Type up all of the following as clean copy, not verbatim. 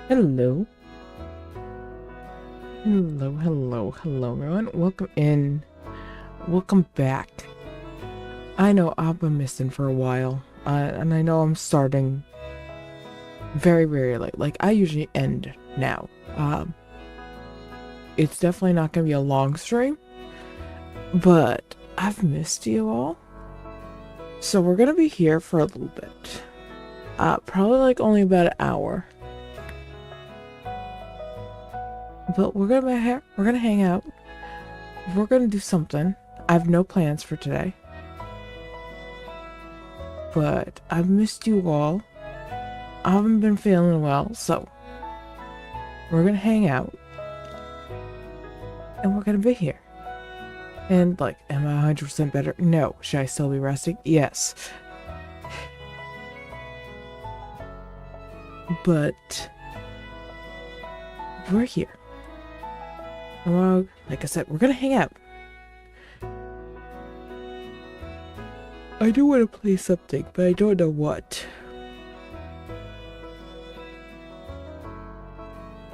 Hello. Hello, everyone. Welcome in. Welcome back. I know I've been missing for a while, and I know I'm starting very late. Like, I usually end now. It's definitely not gonna be a long stream, but I've missed you all. So we're gonna be here for a little bit. Probably like only about an hour. But we're gonna hang out. We're gonna do something. I have no plans for today. But I've missed you all. I haven't been feeling well, so we're gonna hang out. And we're gonna be here. And like, am I 100% better? No. Should I still be resting? Yes. But we're here. Well, like I said, we're gonna hang out. I do want to play something, but I don't know what.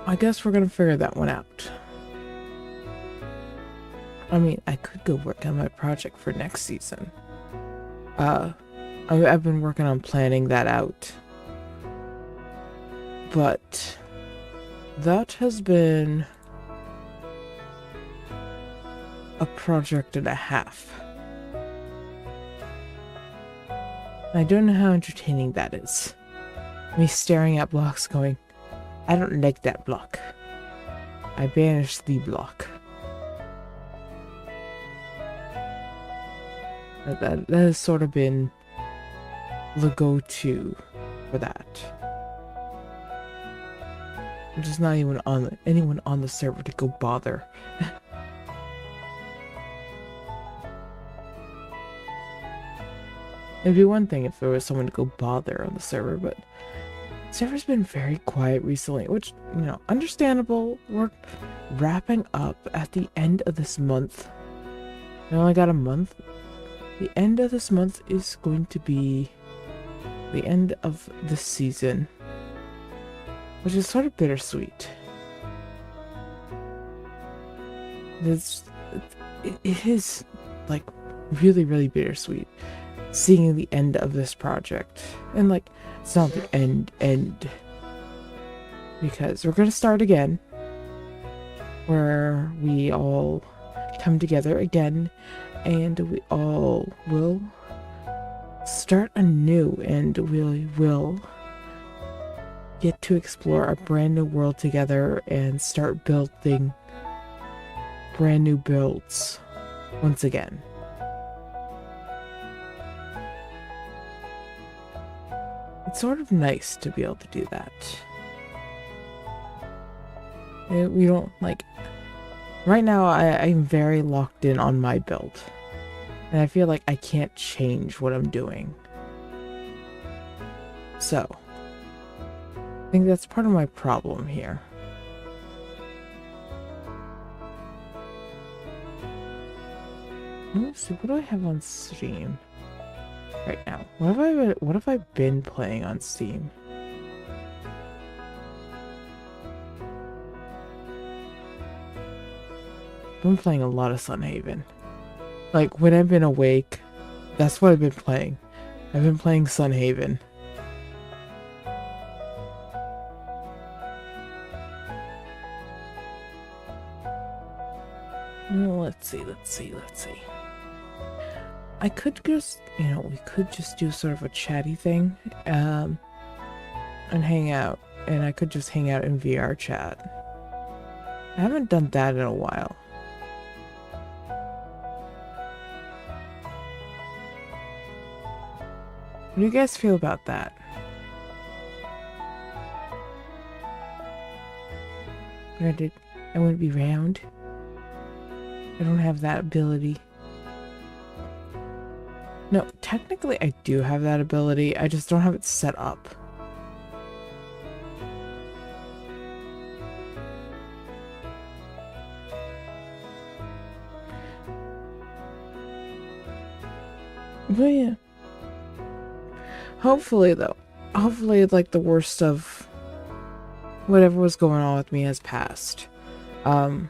I guess we're gonna figure that one out. I mean, I could go work on my project for next season. I've been working on planning that out. But that has been a project and a half. I don't know how entertaining that is. Me staring at blocks going, I don't like that block. I banish the block. That has sort of been the go-to for that. I'm just not even on anyone on the server to go bother. It'd be one thing if there was someone to go bother on the server, but the server's been very quiet recently, which, you know, understandable. We're wrapping up at the end of this month. I only got a month. The end of this month is going to be the end of the season, which is sort of bittersweet. It is like really bittersweet seeing the end of this project. And like, it's not the end, because we're gonna start again, where we all come together again and we all will start anew, and we will get to explore a brand new world together and start building brand new builds once again. It's sort of nice to be able to do that. We don't, like, right now I'm very locked in on my build, and I feel like I can't change what I'm doing. So I think that's part of my problem here. Let's see, what do I have on Steam right now? What have I been playing on Steam? I've been playing a lot of Sunhaven. Like, when I've been awake, that's what I've been playing. I've been playing Sunhaven. Let's see. I could just, you know, we could just do sort of a chatty thing, and hang out. And I could just hang out in VR chat. I haven't done that in a while. What do you guys feel about that? Granted, I wouldn't be round. I don't have that ability. No, technically I do have that ability, I just don't have it set up. But yeah. Hopefully, though. Hopefully, like, the worst of whatever was going on with me has passed. And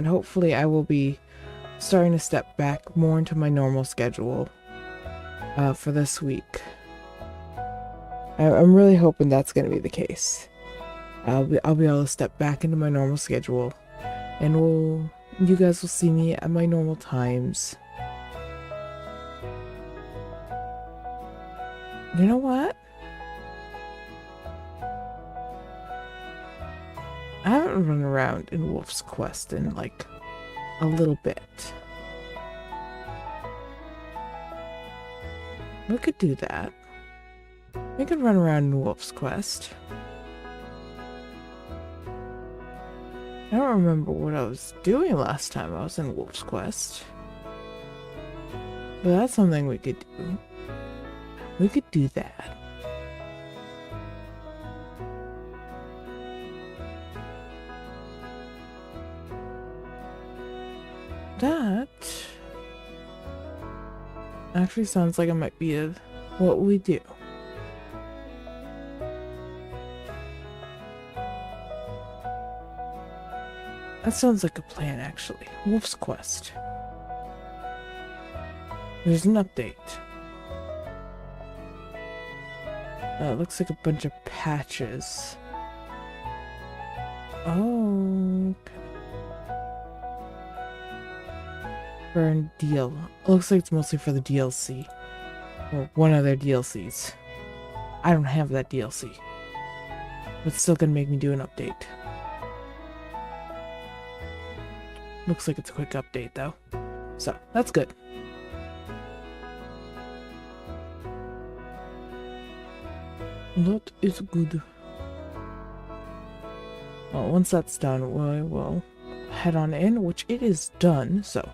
hopefully I will be starting to step back more into my normal schedule for this week. I'm really hoping that's going to be the case. I'll be able to step back into my normal schedule, and you guys will see me at my normal times. You know what? I haven't run around in Wolf's Quest in like a little bit. We could do that. We could run around in Wolf's Quest. I don't remember what I was doing last time I was in Wolf's Quest. But that's something we could do. We could do that. That actually sounds like it might be what we do. That sounds like a plan, actually. Wolf's Quest. There's an update. It looks like a bunch of patches. Oh, okay. Burn deal. Looks like it's mostly for the DLC. Or one of their DLCs. I don't have that DLC. But it's still gonna make me do an update. Looks like it's a quick update though. So, that's good. That is good. Well, once that's done, we will head on in, which it is done, so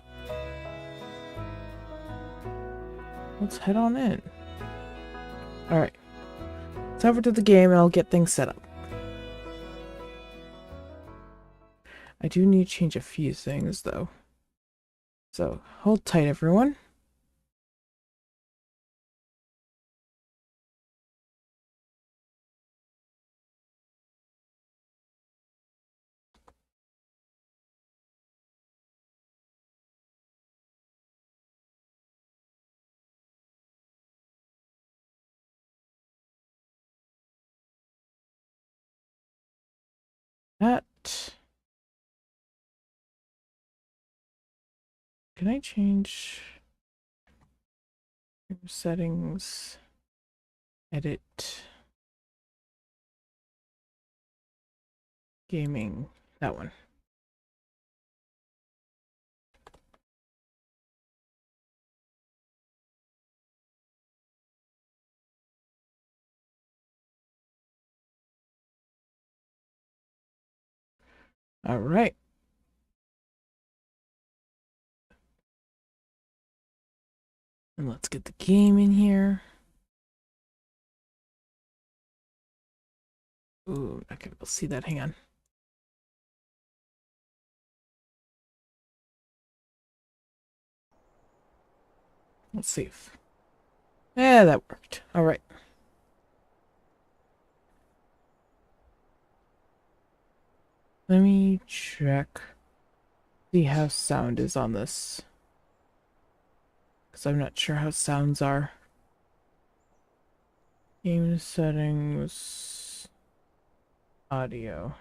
let's head on in. Alright. Let's over to the game and I'll get things set up. I do need to change a few things though. So, hold tight everyone. Can I change settings? Edit. Gaming. That one. All right. And let's get the game in here. Ooh, I can see that. Hang on. Let's see if... Yeah, that worked. All right. Let me check. See how sound is on this. Because I'm not sure how sounds are. Game settings. Audio.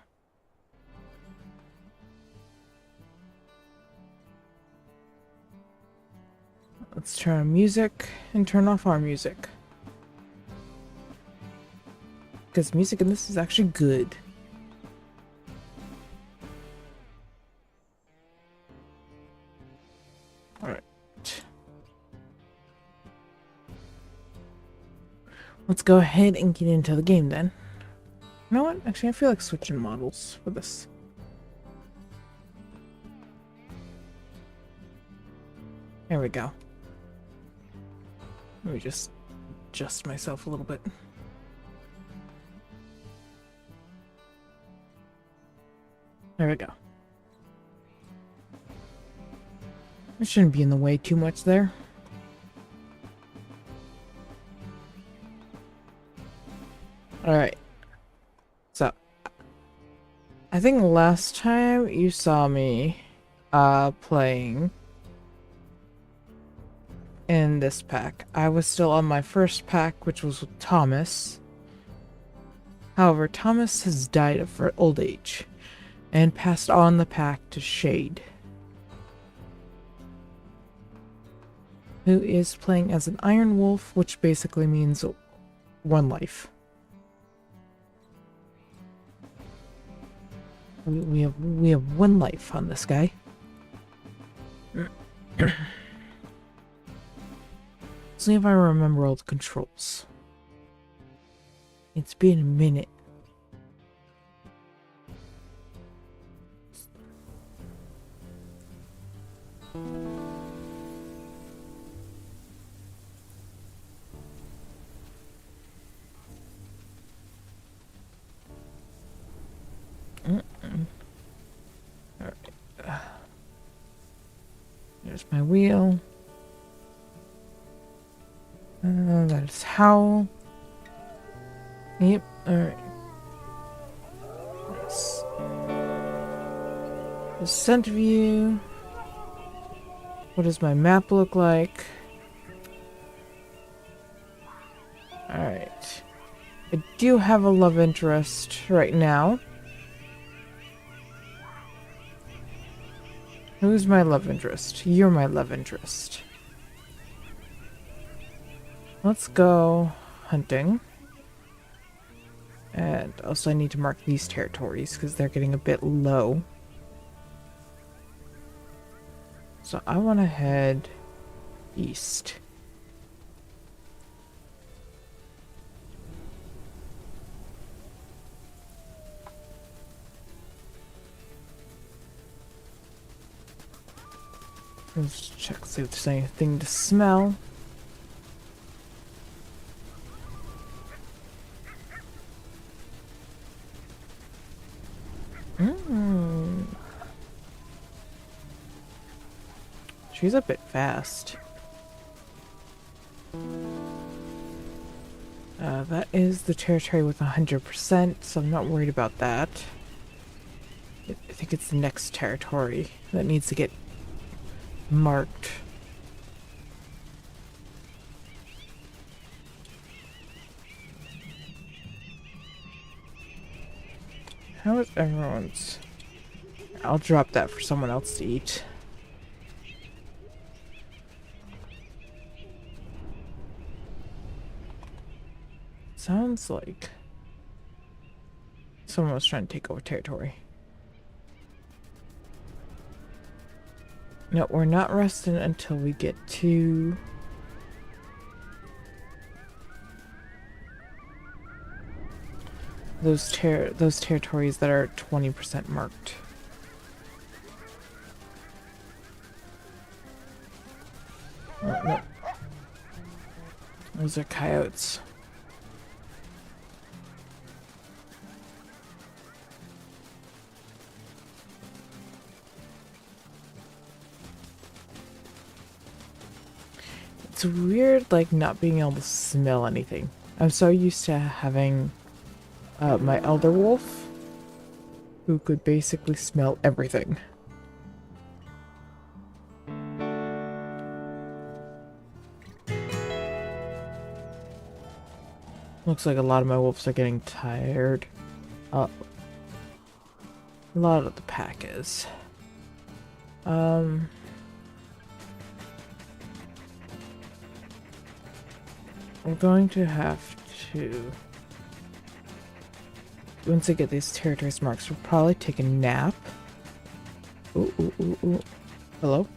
Let's turn on music and turn off our music. Because music in this is actually good. Alright. Let's go ahead and get into the game then. You know what? Actually, I feel like switching models for this. There we go. Let me just adjust myself a little bit. There we go. It shouldn't be in the way too much there. Alright. So, I think last time you saw me playing in this pack, I was still on my first pack, which was with Thomas. However, Thomas has died of old age and passed on the pack to Shade, who is playing as an Iron Wolf, which basically means 1 life. We have 1 life on this guy. See if I remember all the controls. It's been a minute. Alright. There's my wheel. That is Howl. Yep, alright. Nice. Descent view. What does my map look like? Alright. I do have a love interest right now. Who's my love interest? You're my love interest. Let's go hunting. And also I need to mark these territories because they're getting a bit low. So I want to head east. Let's check, see if there's anything to smell. She's a bit fast. That is the territory with 100%, so I'm not worried about that. I think it's the next territory that needs to get marked. How is everyone's? I'll drop that for someone else to eat. Sounds like someone was trying to take over territory. No, we're not resting until we get to those territories that are 20% marked. Oh, no. Those are coyotes. It's weird, like, not being able to smell anything. I'm so used to having my elder wolf, who could basically smell everything. Looks like a lot of my wolves are getting tired. A lot of the pack is. I'm going to have to, once I get these territories marked, we'll probably take a nap. Ooh, ooh, ooh, ooh. Hello?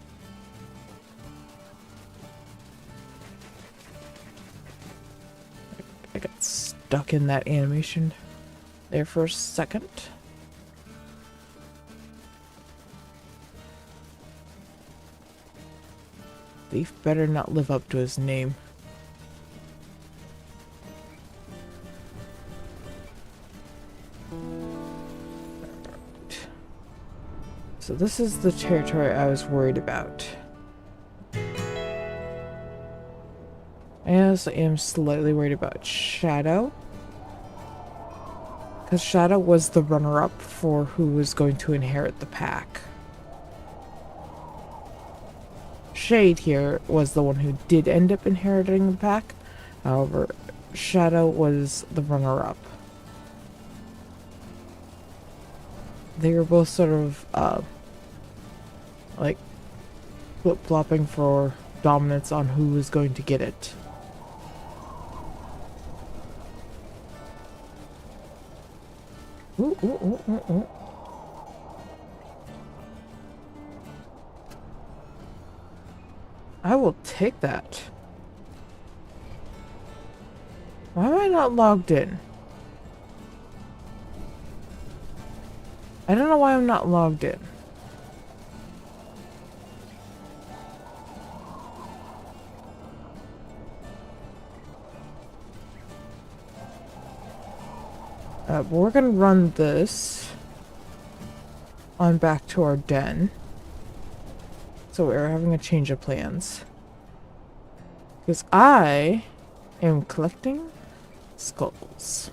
I got stuck in that animation there for a second. Thief better not live up to his name. So this is the territory I was worried about. I also am slightly worried about Shadow. Because Shadow was the runner-up for who was going to inherit the pack. Shade here was the one who did end up inheriting the pack. However, Shadow was the runner-up. They were both sort of, like, flip-flopping for dominance on who was going to get it. Ooh, ooh, ooh, ooh, ooh. I will take that. Why am I not logged in? I don't know why I'm not logged in. But we're gonna run this on back to our den. So we're having a change of plans. Because I am collecting skulls.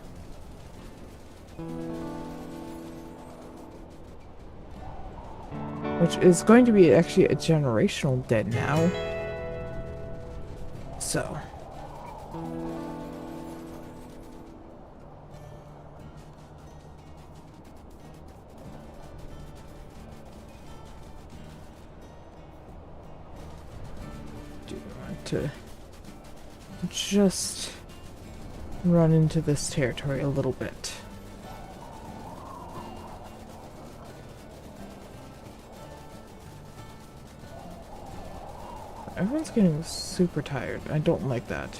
Which is going to be actually a generational den now. So. Do I want to just run into this territory a little bit? Everyone's getting super tired. I don't like that.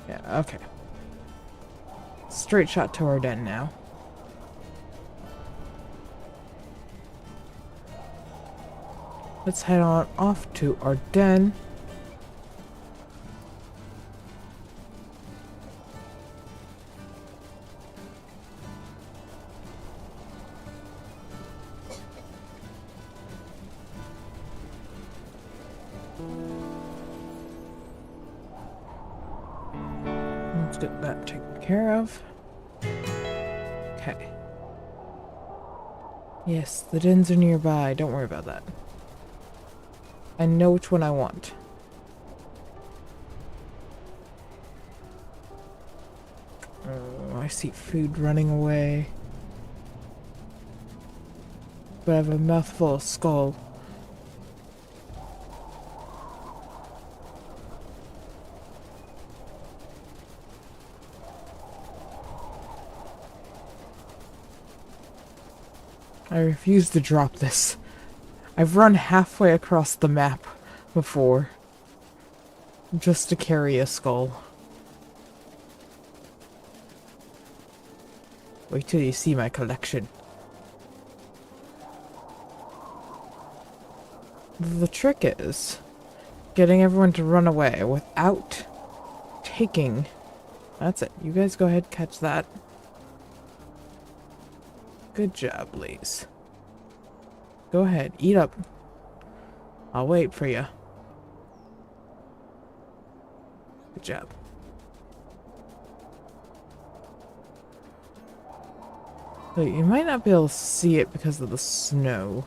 Yeah, okay. Straight shot to our den now. Let's head on off to our den. Let's get that taken care of. Okay. Yes, the dens are nearby. Don't worry about that. I know which one I want. Oh, I see food running away. But I have a mouthful of skull. I refuse to drop this. I've run halfway across the map before. Just to carry a skull. Wait till you see my collection. The trick is getting everyone to run away without taking... That's it. You guys go ahead, catch that. Good job, Blaze. Go ahead, eat up. I'll wait for you. Good job. So you might not be able to see it because of the snow.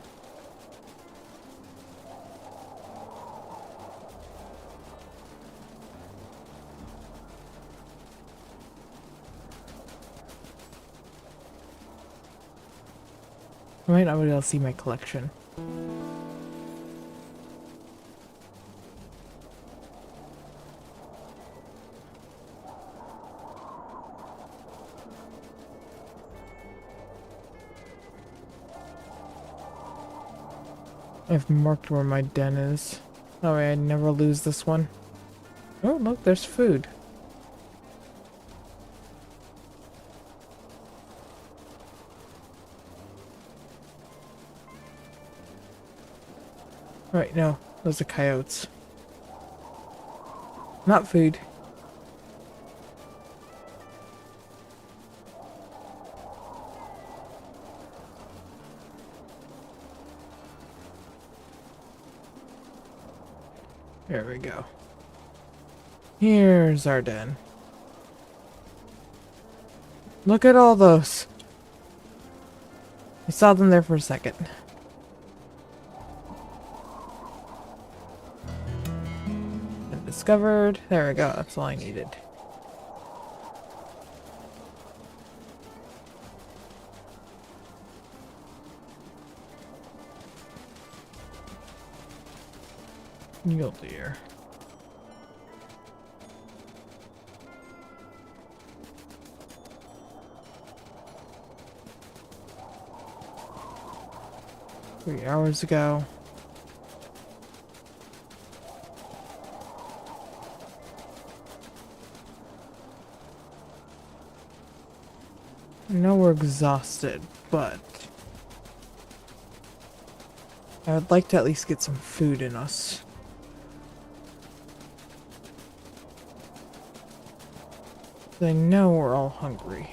I might not be able to see my collection. I've marked where my den is. That way I never lose this one. Oh, look, there's food. Right, no. Those are coyotes. Not food. There we go. Here's our den. Look at all those. I saw them there for a second. Discovered. There we go. That's all I needed. Mule deer. Three hours ago. I know we're exhausted, but I would like to at least get some food in us. I know we're all hungry.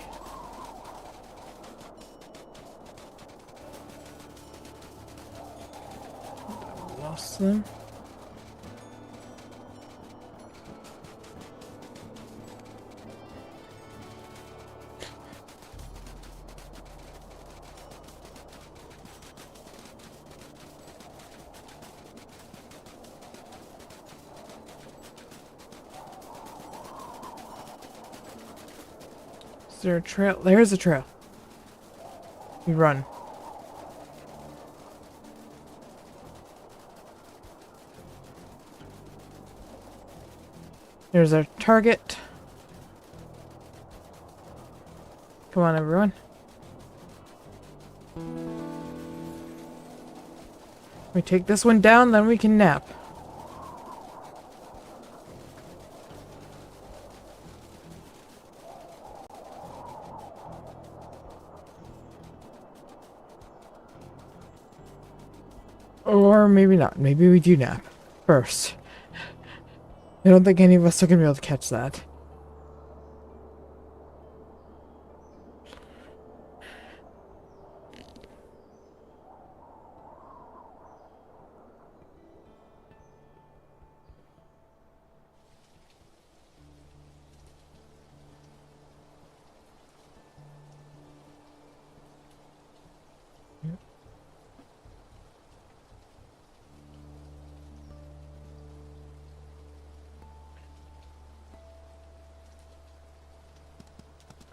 Lost them. Is there a trail? There's a trail. We run. There's our target. Come on, everyone. We take this one down, then we can nap. Or maybe not. Maybe we do nap first. I don't think any of us are going to be able to catch that.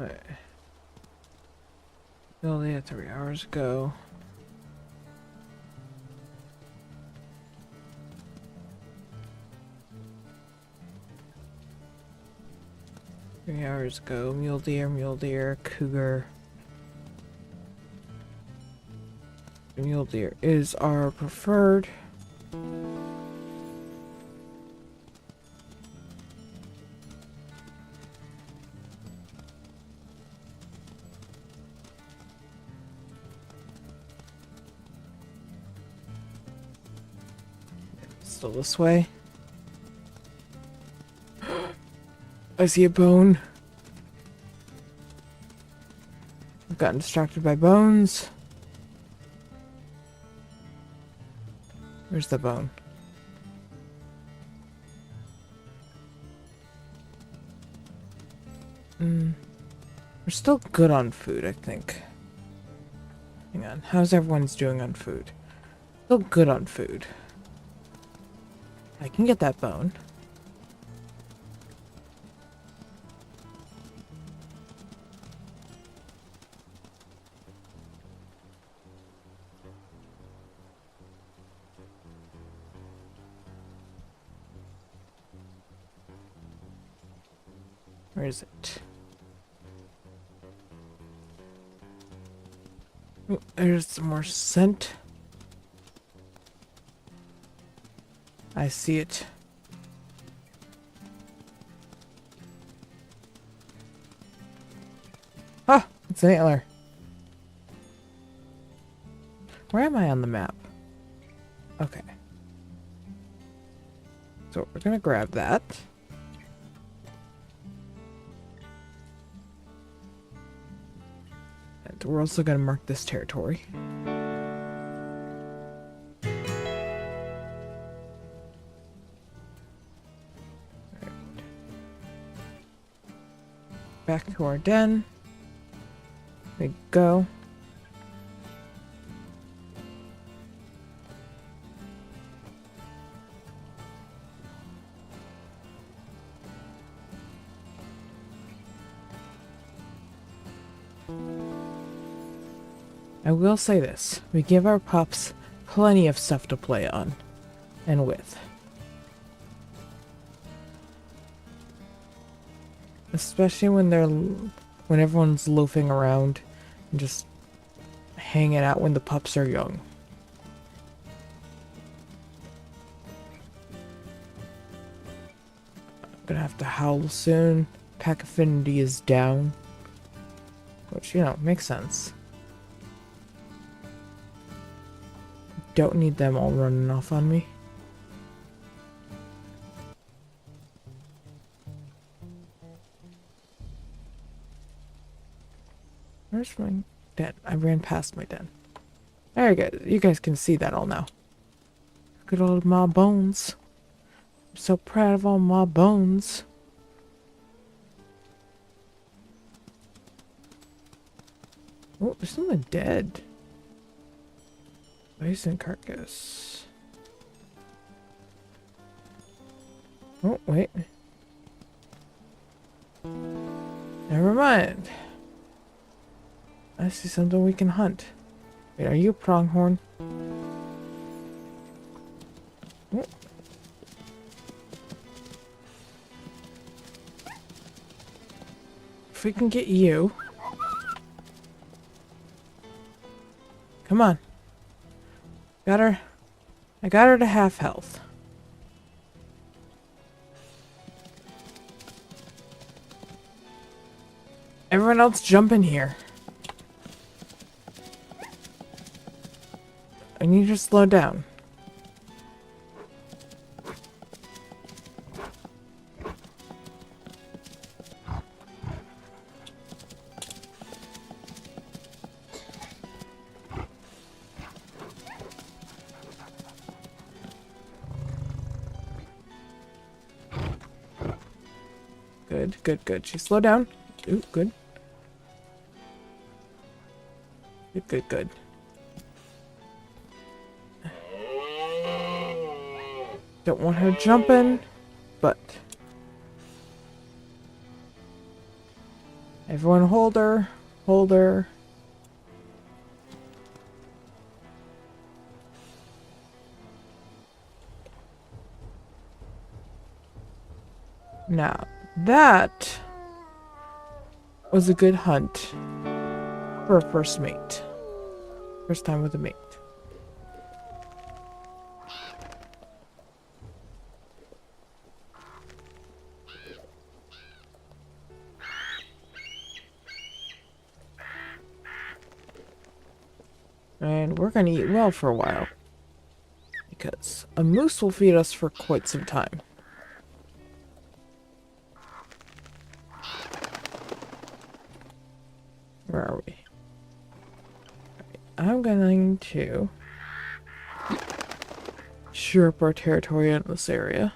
Right. Only at 3 hours ago. Mule deer, cougar. Mule deer is our preferred. Still this way. I see a bone. I've gotten distracted by bones. Where's the bone? We're still good on food, I think. Hang on. How's everyone's doing on food? Still good on food. I can get that bone. Where is it? Oh, there's some more scent. I see it. Ah, it's an antler. Where am I on the map? Okay. So we're gonna grab that. And we're also gonna mark this territory. back to our den. There we go. I will say this, we give our pups plenty of stuff to play on and with. Especially when everyone's loafing around and just hanging out when the pups are young. I'm gonna have to howl soon. Pack affinity is down. Which, you know, makes sense. Don't need them all running off on me. Where's my den? I ran past my den. There you go. You guys can see that all now. Good old my bones. I'm so proud of all my bones. Oh, there's something dead. Bison carcass. Oh, wait. Never mind. I see something we can hunt. Wait, are you a pronghorn? Oh. If we can get you. Come on. Got her. I got her to half health. Everyone else jump in here. I need you to slow down. Good, good, good. She slow down. Ooh, good. Good, good, good. Don't want her jumping, but everyone hold her, hold her. Now, that was a good hunt for a first mate. First time with a mate. And we're gonna eat well for a while. Because a moose will feed us for quite some time. Where are we? I'm going to shore up our territory in this area.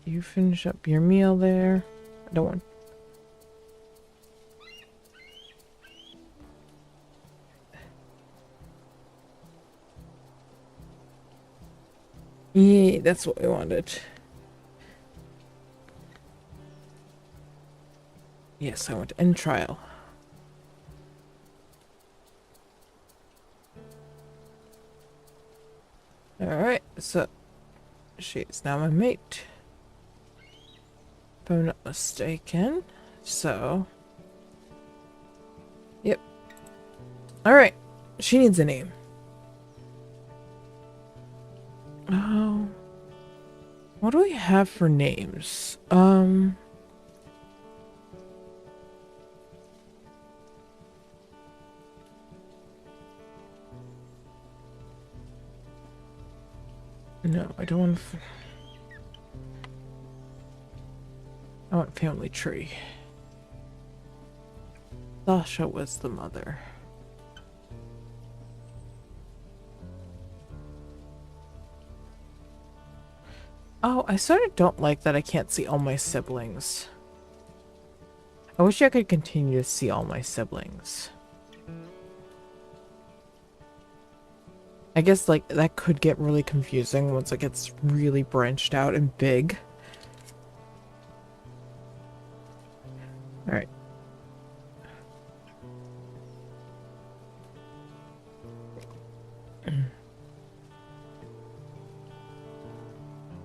You finish up your meal there. I don't want. Yeah, that's what we wanted. Yes, I want to end trial. Alright, so she's now my mate. If I'm not mistaken. So. Yep. Alright. She needs a name. Oh. What do we have for names? No, I don't want to. I want family tree. Sasha was the mother. Oh, I sort of don't like that I can't see all my siblings. I wish I could continue to see all my siblings. I guess, like, that could get really confusing once it gets really branched out and big. Alright.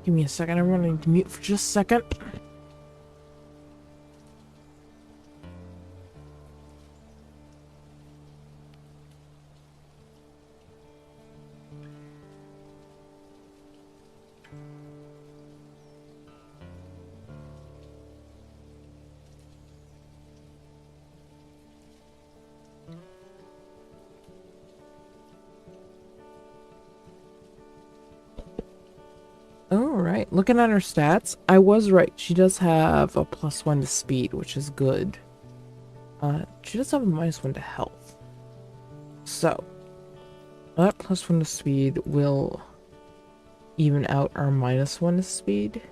Give me a second, I'm running to mute for just a second. Alright, looking at her stats, I was right. She does have a +1 to speed, which is good. She does have a -1 to health. So, that +1 to speed will even out our -1 to speed.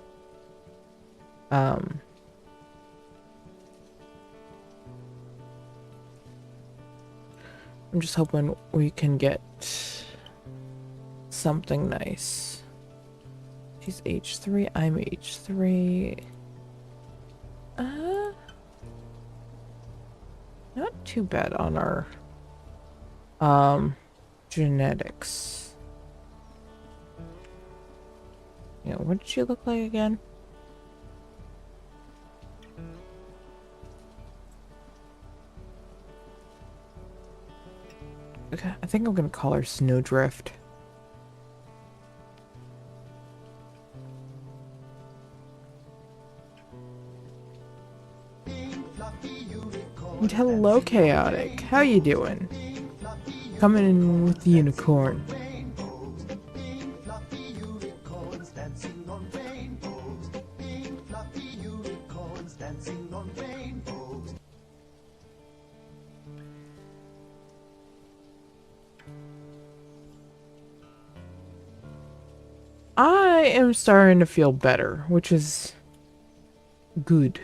I'm just hoping we can get something nice. She's H3, I'm H3. Not too bad on our genetics. Yeah, what did she look like again? Okay, I think I'm gonna call her Snowdrift. And hello, Chaotic. How you doing? Coming in with the unicorn. I am starting to feel better, which is good.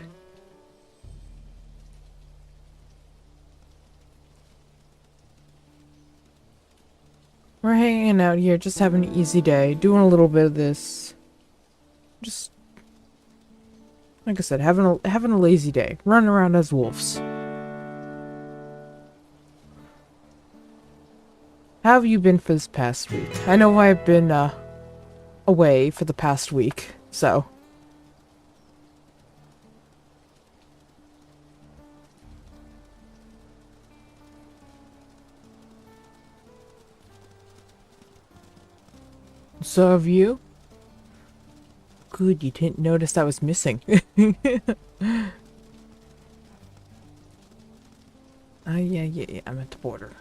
We're hanging out here, just having an easy day, doing a little bit of this. Just, like I said, having a lazy day, running around as wolves. How have you been for this past week? I know I've been away for the past week, so. So have you? Good, you didn't notice I was missing. Yeah, I'm at the border.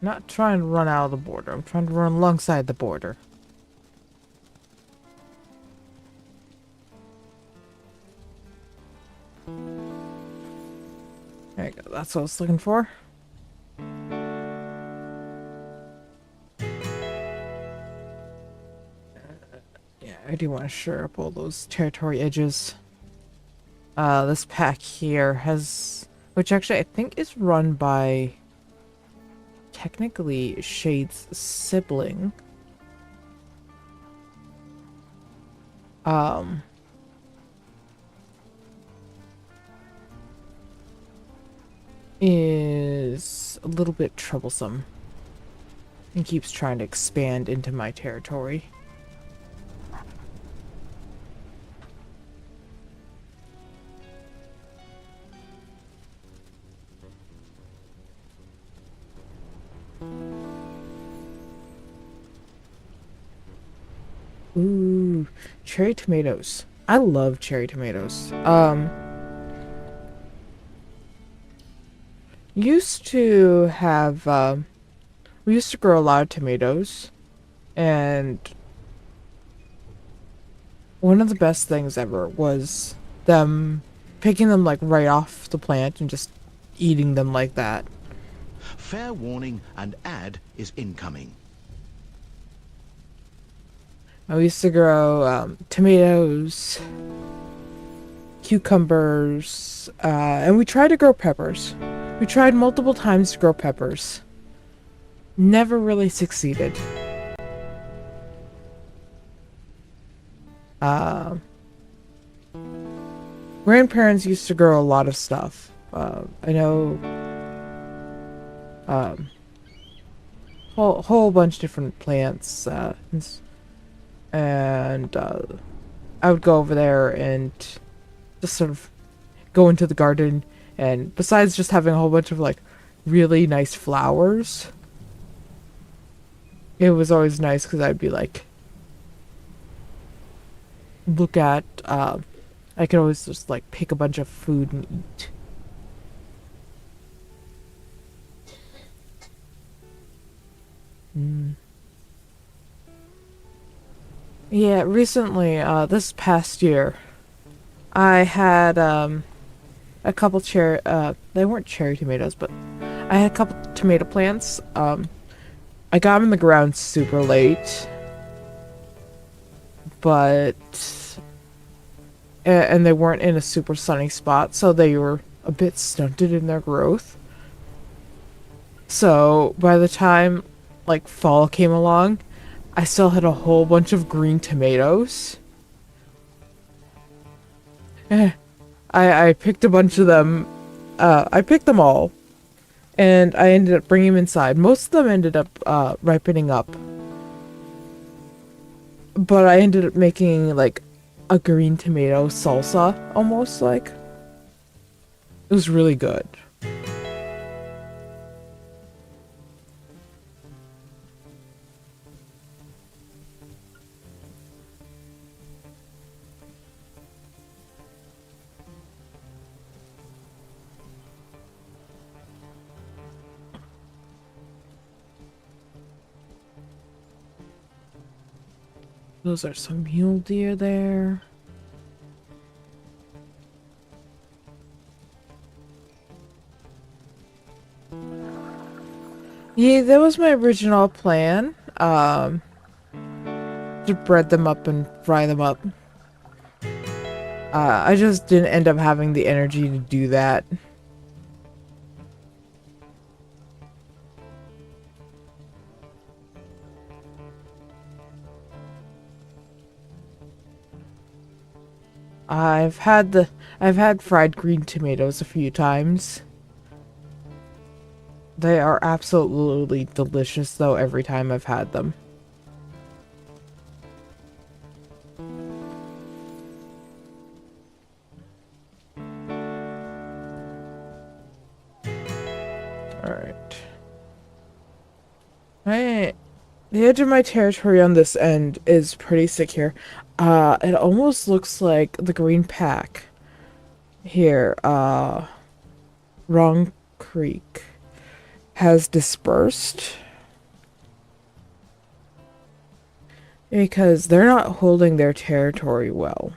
Not trying to run out of the border, I'm trying to run alongside the border. There you go, that's what I was looking for. I do want to shore up all those territory edges. This pack here has, which actually I think is run by technically Shade's sibling. Is a little bit troublesome and keeps trying to expand into my territory. Ooh, cherry tomatoes. I love cherry tomatoes. Used to have, we used to grow a lot of tomatoes, and One of the best things ever was them picking them like right off the plant and just eating them like that. Fair warning, an ad is incoming. I used to grow tomatoes, cucumbers, and we tried to grow peppers. We tried multiple times to grow peppers. Never really succeeded. Uh, Grandparents used to grow a lot of stuff. I know whole bunch of different plants, and I would go over there and just sort of go into the garden, and besides just having a whole bunch of like really nice flowers, it was always nice because I'd be like, look at, I could always just like pick a bunch of food and eat. Mm. Yeah, recently, this past year, I had a couple they weren't cherry tomatoes, but I had a couple tomato plants. I got them in the ground super late, but and they weren't in a super sunny spot, so they were a bit stunted in their growth. So by the time like fall came along, I still had a whole bunch of green tomatoes. Eh, I picked a bunch of them. I picked them all, and I ended up bringing them inside. Most of them ended up ripening up, but I ended up making like a green tomato salsa, almost like. It was really good. Those are some mule deer there. Yeah, that was my original plan. To bread them up and fry them up. I just didn't end up having the energy to do that. I've had fried green tomatoes a few times. They are absolutely delicious though every time I've had them. Alright. The edge of my territory on this end is pretty secure. It almost looks like the green pack here, Wrong Creek, has dispersed. Because they're not holding their territory well.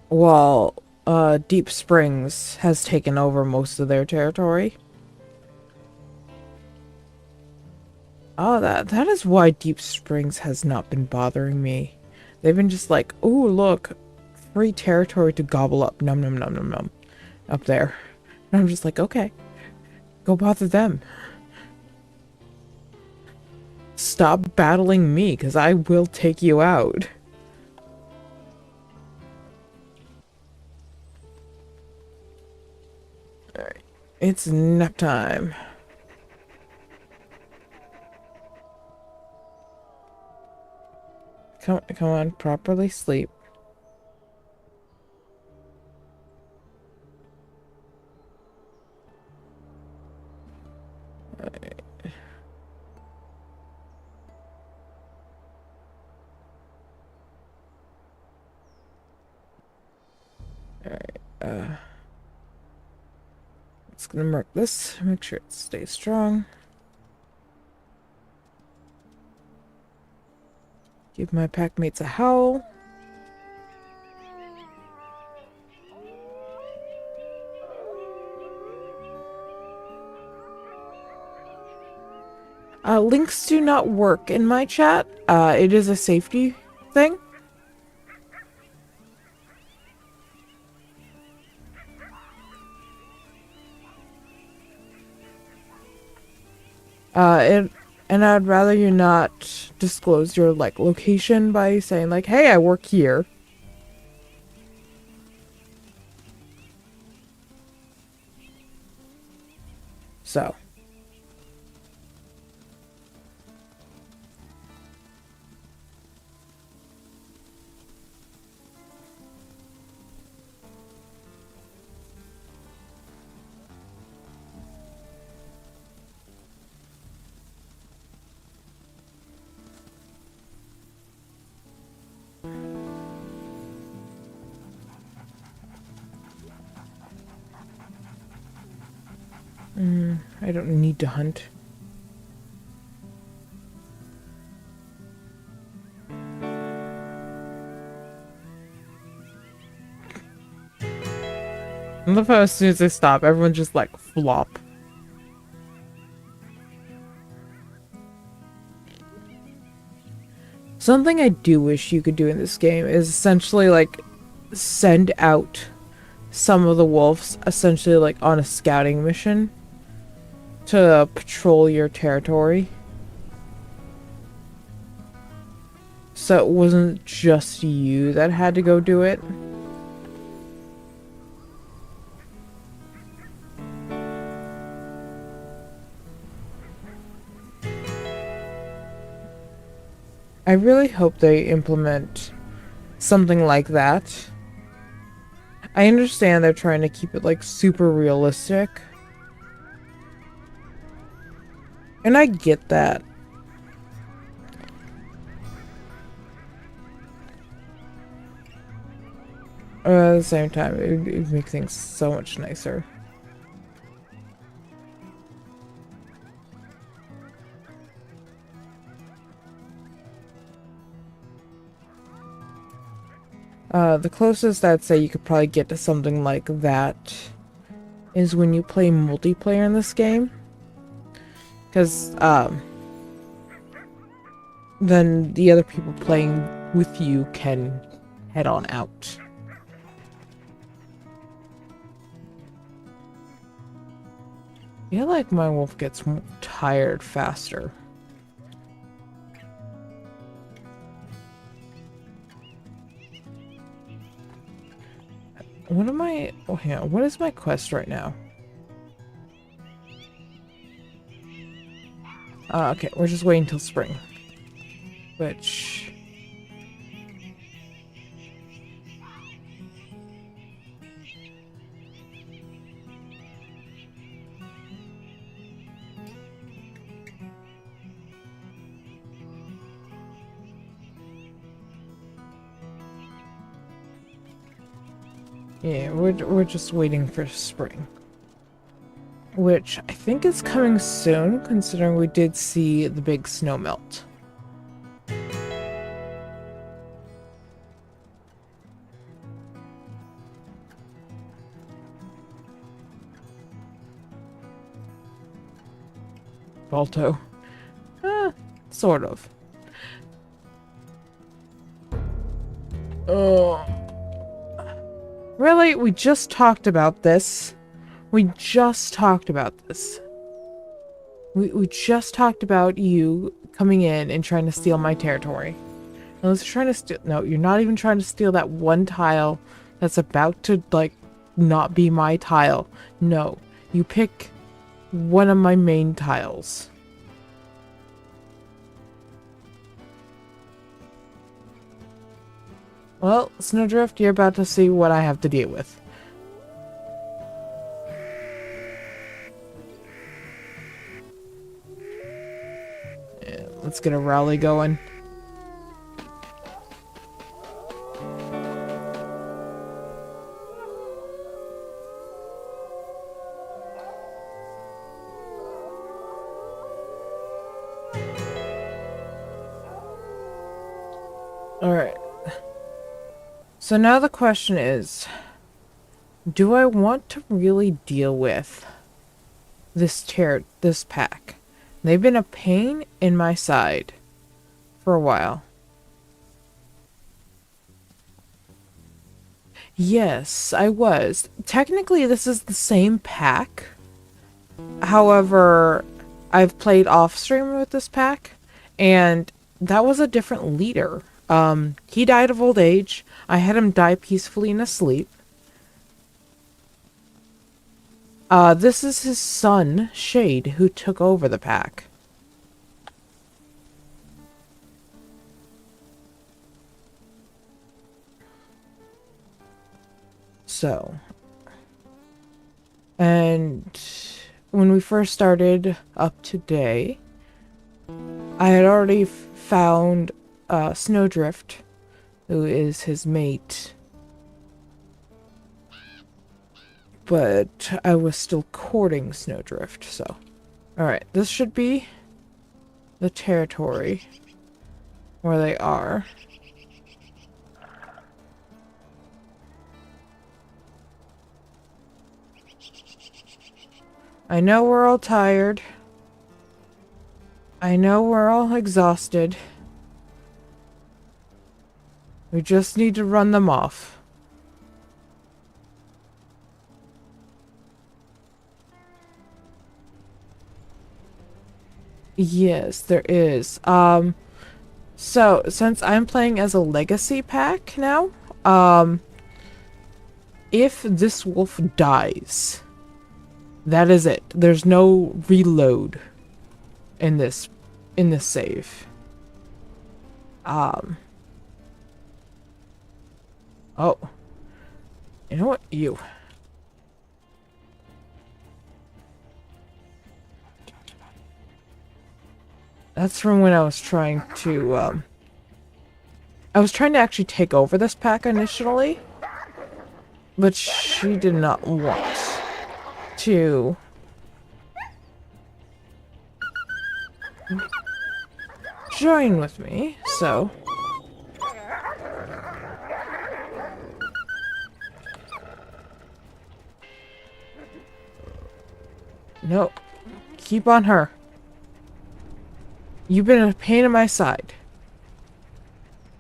While Deep Springs has taken over most of their territory. Oh, that is why Deep Springs has not been bothering me. They've been just like, oh look, free territory to gobble up, num num num num num, up there. And I'm just like, okay, go bother them. Stop battling me, because I will take you out. Alright, it's nap time. Come on, properly sleep. Alright. It's gonna mark this, make sure it stays strong. Give my packmates a howl. Links do not work in my chat. It is a safety thing. And I'd rather you not disclose your, like, location by saying, like, hey, I work here. So. I don't need to hunt. I love how as soon as they stop, everyone just like flop. Something I do wish you could do in this game is essentially like send out some of the wolves essentially like on a scouting mission to patrol your territory. So it wasn't just you that had to go do it. I really hope they implement something like that. I understand they're trying to keep it like super realistic. And I get that. At the same time, it makes things so much nicer. The closest I'd say you could probably get to something like that is when you play multiplayer in this game. Because, then the other people playing with you can head on out. I feel like my wolf gets tired faster. What am I... Oh, hang on. What is my quest right now? Okay, we're just waiting till spring. Which... yeah, we're just waiting for spring. Which I think is coming soon, considering we did see the big snow melt. Balto. Sort of. Oh. Really? We just talked about this. We just talked about this. We just talked about you coming in and trying to steal my territory. Unless you're trying to steal... No, you're not even trying to steal that one tile that's about to, like, not be my tile. No. You pick one of my main tiles. Well, Snowdrift, you're about to see what I have to deal with. Yeah, let's get a rally going. Alright. So now the question is, do I want to really deal with this pack? They've been a pain in my side for a while. Yes, I was. Technically, this is the same pack. However, I've played off stream with this pack, and that was a different leader. He died of old age. I had him die peacefully in his sleep. This is his son, Shade, who took over the pack. So, and when we first started up today, I had already found Snowdrift, who is his mate. But I was still courting Snowdrift, so. Alright, this should be the territory where they are. I know we're all tired. I know we're all exhausted. We just need to run them off. Yes, there is. So, since I'm playing as a legacy pack now, if this wolf dies, that is it. There's no reload in this save. Oh. You know what? You. That's from when I was trying to, I was trying to actually take over this pack initially, but she did not want to join with me, so... No, keep on her. You've been a pain in my side.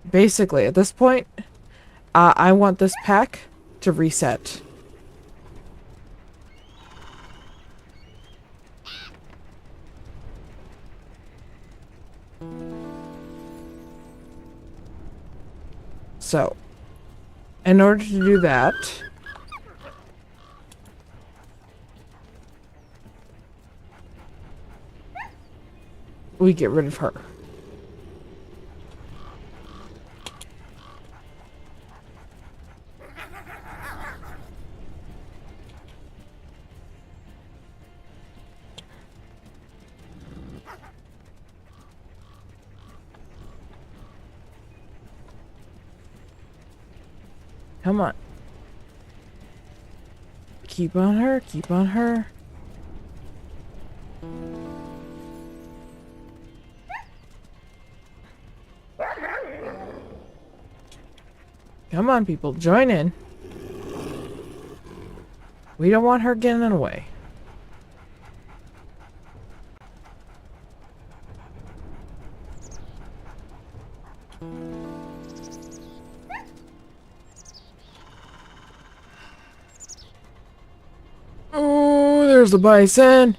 Basically, at this point, I want this pack to reset. So, in order to do that, we get rid of her. Come on. Keep on her, keep on her. Come on, people, join in. We don't want her getting in the way. Oh, there's the bison.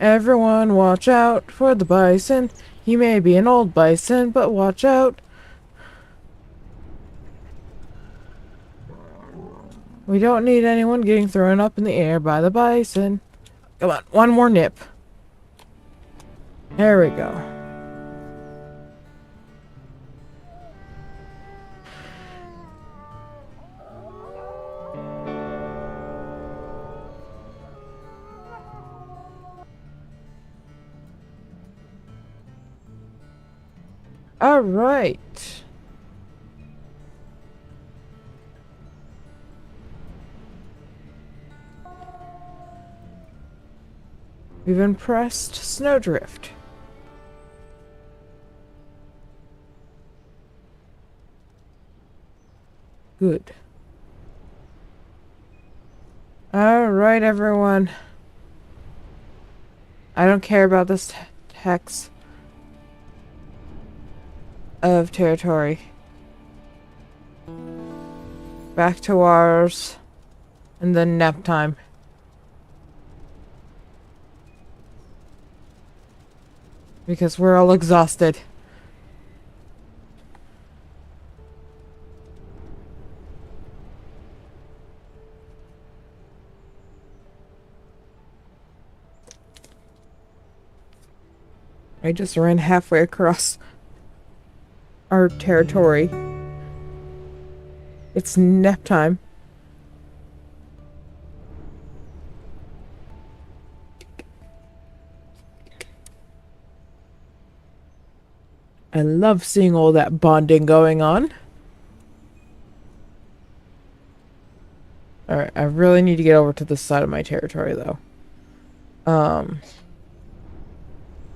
Everyone watch out for the bison. He may be an old bison, but watch out. We don't need anyone getting thrown up in the air by the bison. Come on, one more nip. There we go. All right. We've impressed Snowdrift. Good. Alright, everyone. I don't care about this hex of territory. Back to ours. And then nap time. Because we're all exhausted. I just ran halfway across our territory. It's nap time. I love seeing all that bonding going on. Alright, I really need to get over to this side of my territory, though.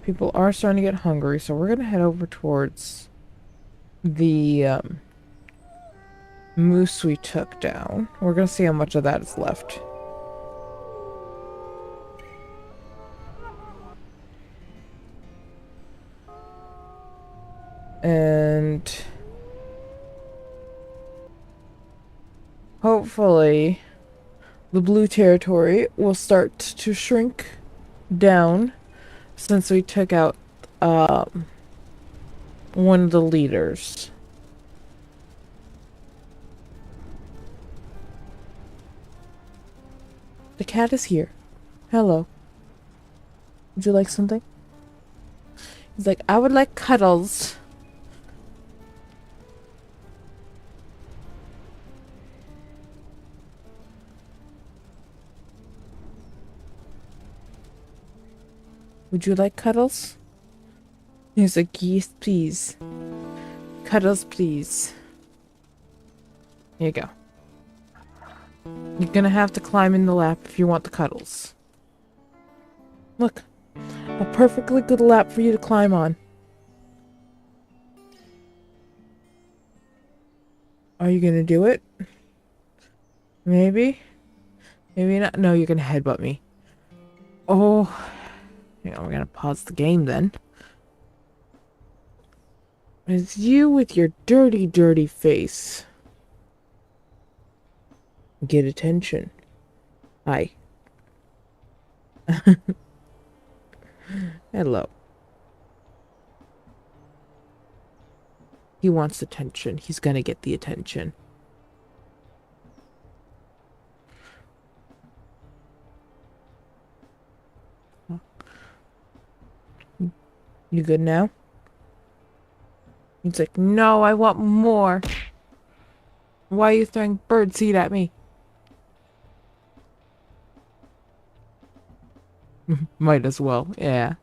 People are starting to get hungry, so we're gonna head over towards the, moose we took down. We're gonna see how much of that is left. And hopefully the blue territory will start to shrink down since we took out one of the leaders. The cat is here. Hello. Would you like something? He's like, I would like cuddles. Would you like cuddles? He's like, yes, please. Cuddles, please. Here you go. You're gonna have to climb in the lap if you want the cuddles. Look. A perfectly good lap for you to climb on. Are you gonna do it? Maybe? Maybe not. No, you're gonna headbutt me. Oh. Yeah, we're gonna pause the game then. It's you with your dirty, dirty face. Get attention. Hi. Hello. He wants attention. He's gonna get the attention. You good now? He's like, no, I want more. Why are you throwing birdseed at me? Might as well, yeah.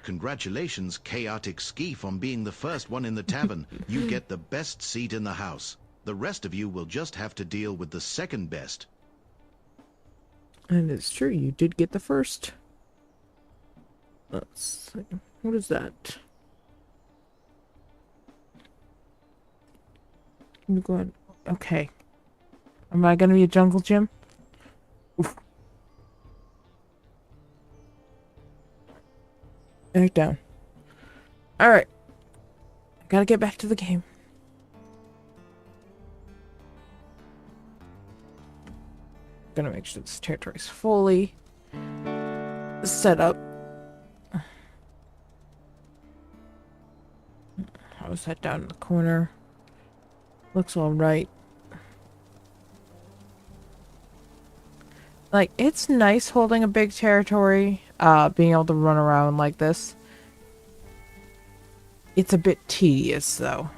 Congratulations, Chaotic Skeef, on being the first one in the tavern. You get the best seat in the house. The rest of you will just have to deal with the second best. And it's true, you did get the first. Let's see. What is that? You go ahead. Okay. Am I gonna be a jungle gym? Oof. Back down. Alright. I gotta get back to the game. Gonna make sure this territory is fully set up. I'll set down in the corner. Looks alright. Like, it's nice holding a big territory, being able to run around like this. It's a bit tedious, though.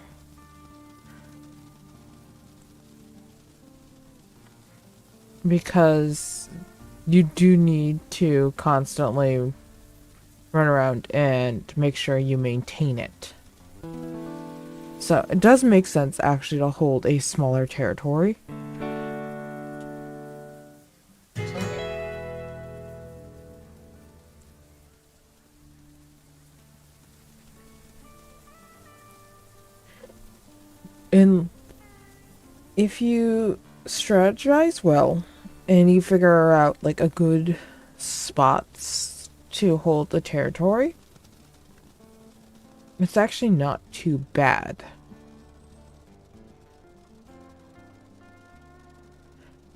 Because you do need to constantly run around and make sure you maintain it. So, it does make sense, actually, to hold a smaller territory. And if you strategize well and you figure out like a good spots to hold the territory, it's actually not too bad.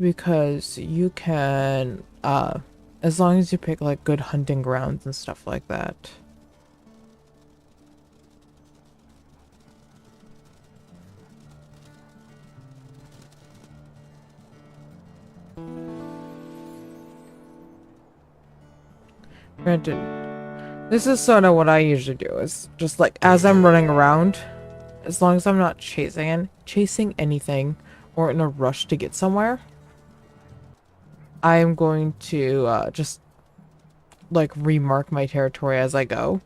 Because you can, as long as you pick like good hunting grounds and stuff like that. Granted, this is sort of what I usually do, is just like as I'm running around, as long as I'm not chasing anything or in a rush to get somewhere, I am going to just like remark my territory as I go.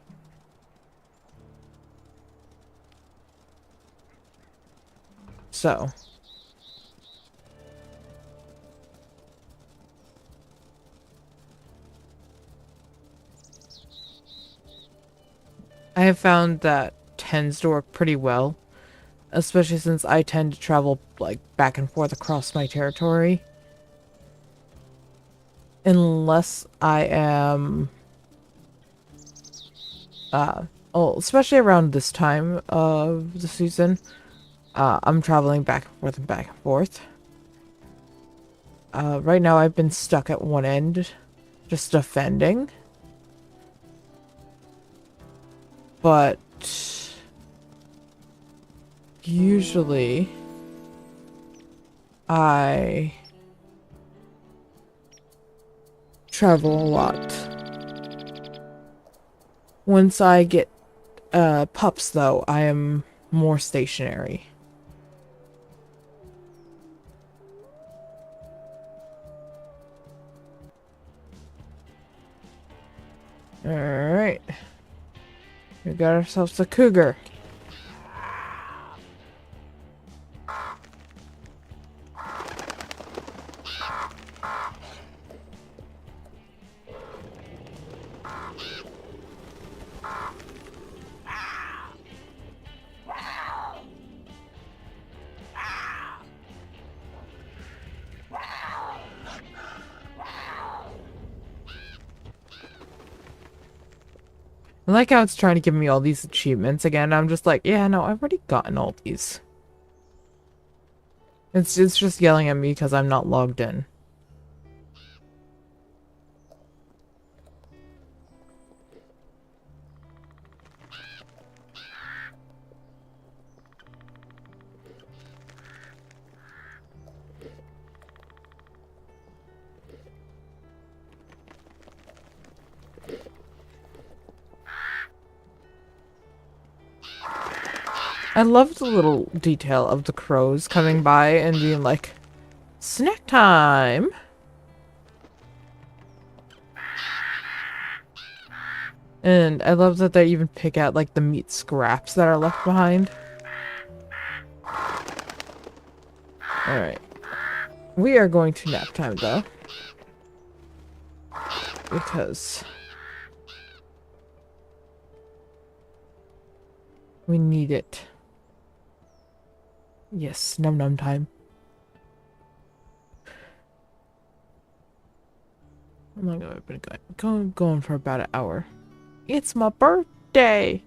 So I have found that tends to work pretty well, especially since I tend to travel like back and forth across my territory. Unless I am oh, especially around this time of the season, I'm traveling back and forth and back and forth. Right now I've been stuck at one end, just defending. But usually I travel a lot. Once I get pups though, I am more stationary. Alright. We got ourselves a cougar. I like how it's trying to give me all these achievements again. I'm just like, yeah, no, I've already gotten all these. It's just yelling at me because I'm not logged in. I love the little detail of the crows coming by and being like, snack time! And I love that they even pick out like the meat scraps that are left behind. Alright. We are going to nap time though. Because we need it. Yes, num num time. Oh my god, I've been going for about an hour. It's my birthday!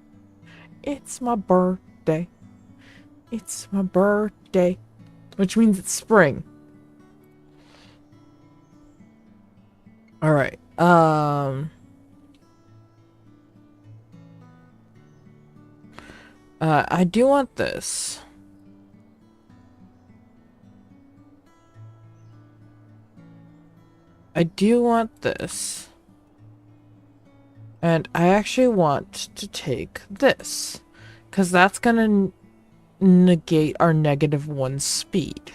It's my birthday. It's my birthday. Which means it's spring. Alright, I do want this. I do want this. And I actually want to take this. Because that's gonna negate our -1 speed.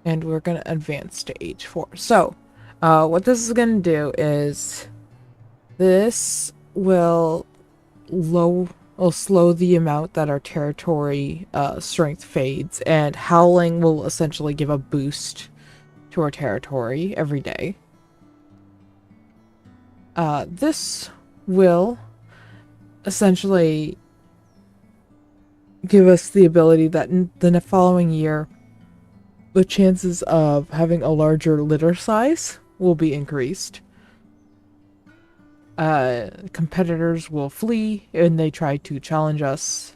And we're gonna advance to H4. So, what this is gonna do is this will slow the amount that our territory strength fades, and howling will essentially give a boost to our territory every day. This will essentially give us the ability that in the following year, the chances of having a larger litter size will be increased. Competitors will flee and they try to challenge us.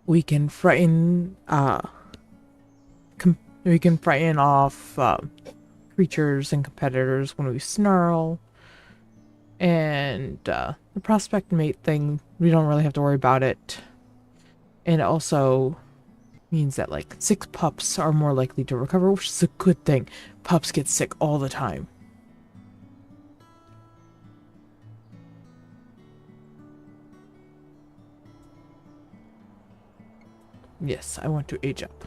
We can frighten off creatures and competitors when we snarl. And the prospect mate thing, we don't really have to worry about it. And it also means that like 6 pups are more likely to recover, which is a good thing. Pups get sick all the time. Yes, I want to age up.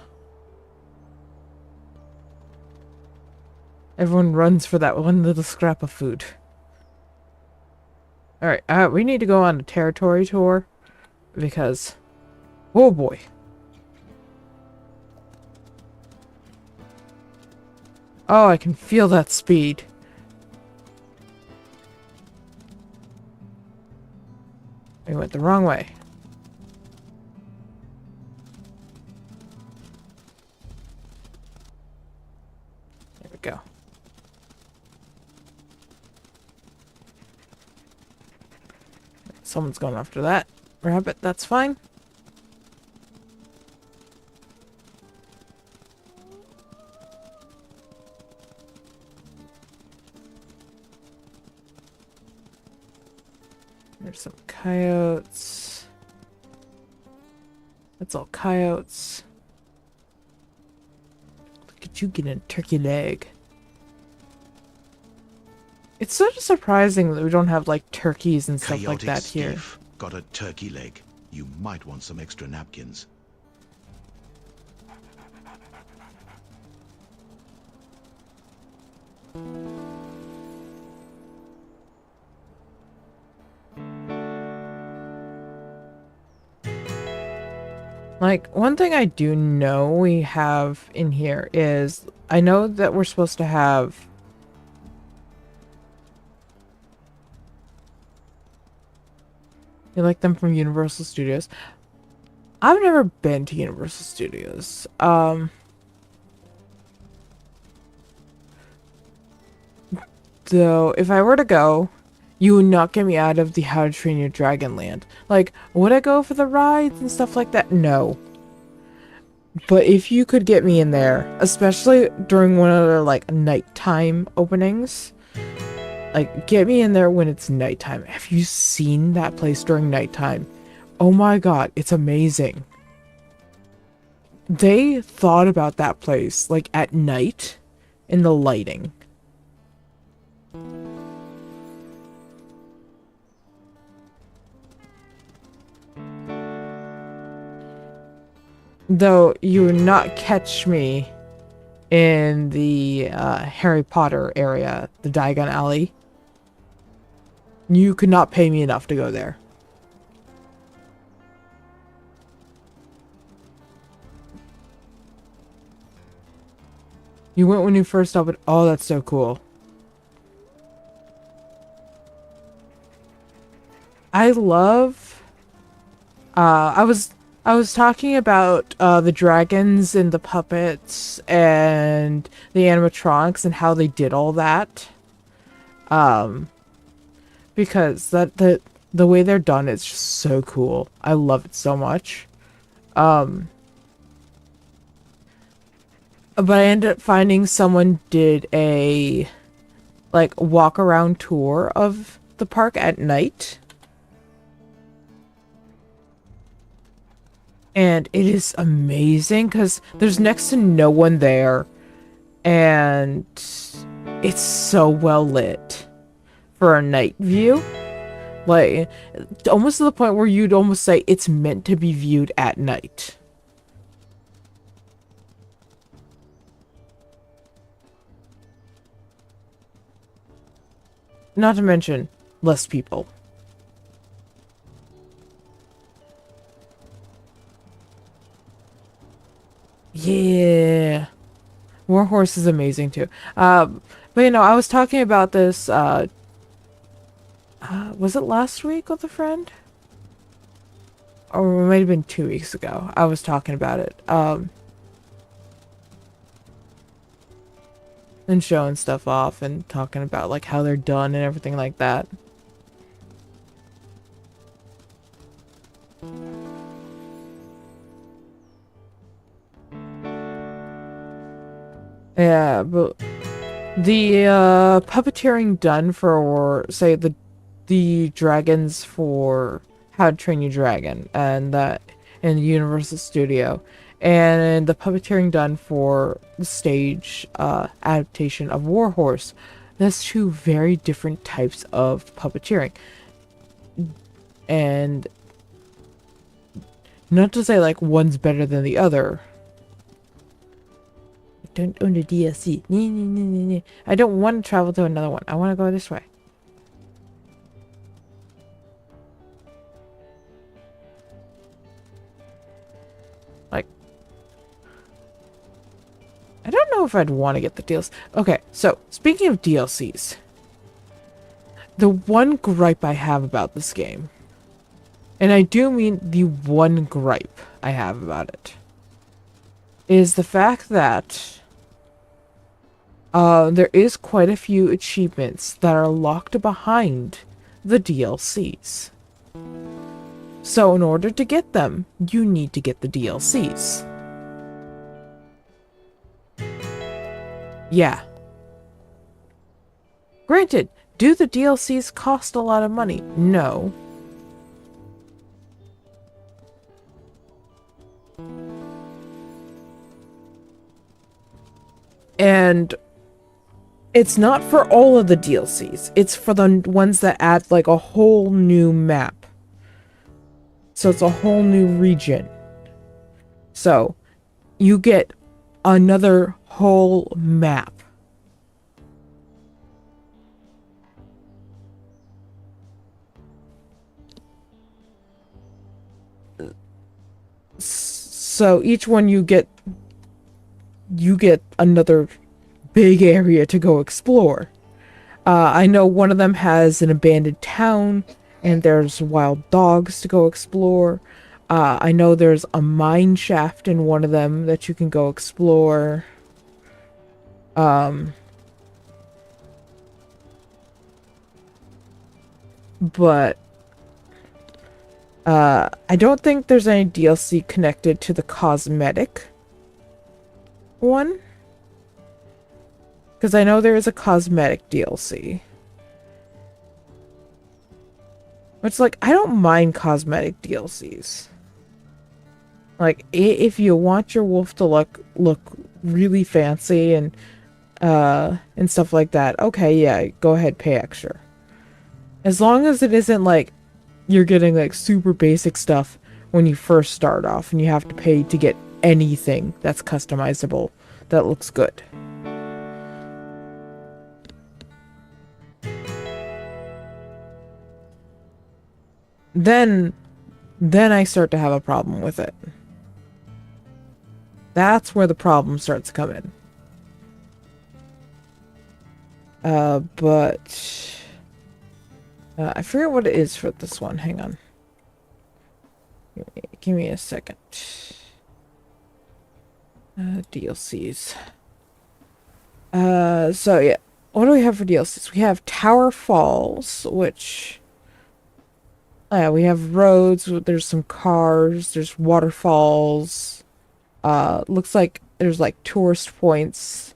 Everyone runs for that one little scrap of food. Alright, we need to go on a territory tour because, oh boy. Oh, I can feel that speed. We went the wrong way. There we go. Someone's going after that rabbit, that's fine. There's some coyotes. That's all coyotes. Look at you getting a turkey leg. It's sort of surprising that we don't have like turkeys and stuff like that here. Skiff got a turkey leg. You might want some extra napkins. Like, one thing I do know we have in here is, I know that we're supposed to have you like them from Universal Studios. I've never been to Universal Studios. Though, if I were to go, you would not get me out of the How to Train Your Dragon land. Like, would I go for the rides and stuff like that? No. But if you could get me in there, especially during one of their, like, nighttime openings, like, get me in there when it's nighttime. Have you seen that place during nighttime? Oh my god, it's amazing. They thought about that place, like, at night, in the lighting. Though you would not catch me in the Harry Potter area, the Diagon Alley. You could not pay me enough to go there. You went when you first opened. Oh, that's so cool. I love... I was talking about the dragons and the puppets and the animatronics and how they did all that. Because the way they're done is just so cool. I love it so much. But I ended up finding someone did a like walk around tour of the park at night. And it is amazing because there's next to no one there. And it's so well lit for a night view. Like, almost to the point where you'd almost say it's meant to be viewed at night. Not to mention, less people. Yeah. Warhorse is amazing too. But you know, I was talking about this Was it last week with a friend? Or it might have been 2 weeks ago. I was talking about it. And showing stuff off and talking about like how they're done and everything like that. Yeah, but the puppeteering done for, say, the dragons for How to Train Your Dragon and that in Universal Studio, and the puppeteering done for the stage adaptation of Warhorse. That's two very different types of puppeteering, and not to say like one's better than the other. Don't own the DLC. I don't want to travel to another one. I want to go this way. Like, I don't know if I'd want to get the DLC. Okay, so speaking of DLCs, the one gripe I have about this game, and I do mean the one gripe I have about it, is the fact that there is quite a few achievements that are locked behind the DLCs. So in order to get them, you need to get the DLCs. Yeah. Granted, do the DLCs cost a lot of money? No. And it's not for all of the DLCs. It's for the ones that add like a whole new map. So it's a whole new region. So you get another whole map. So each one you get another big area to go explore. I know one of them has an abandoned town, and there's wild dogs to go explore. I know there's a mine shaft in one of them that you can go explore. But I don't think there's any DLC connected to the cosmetic one. Because I know there is a cosmetic DLC. Which, like, I don't mind cosmetic DLCs. Like, if you want your wolf to look really fancy and stuff like that, okay, yeah, go ahead, pay extra. As long as it isn't like you're getting like super basic stuff when you first start off and you have to pay to get anything that's customizable that looks good. Then I start to have a problem with it. That's where the problem starts to come in. But I forget what it is for this one. Hang on. Give me a second. DLCs. So yeah. What do we have for DLCs? We have Tower Falls, which... yeah, we have roads, there's some cars, there's waterfalls. Looks like there's like tourist points.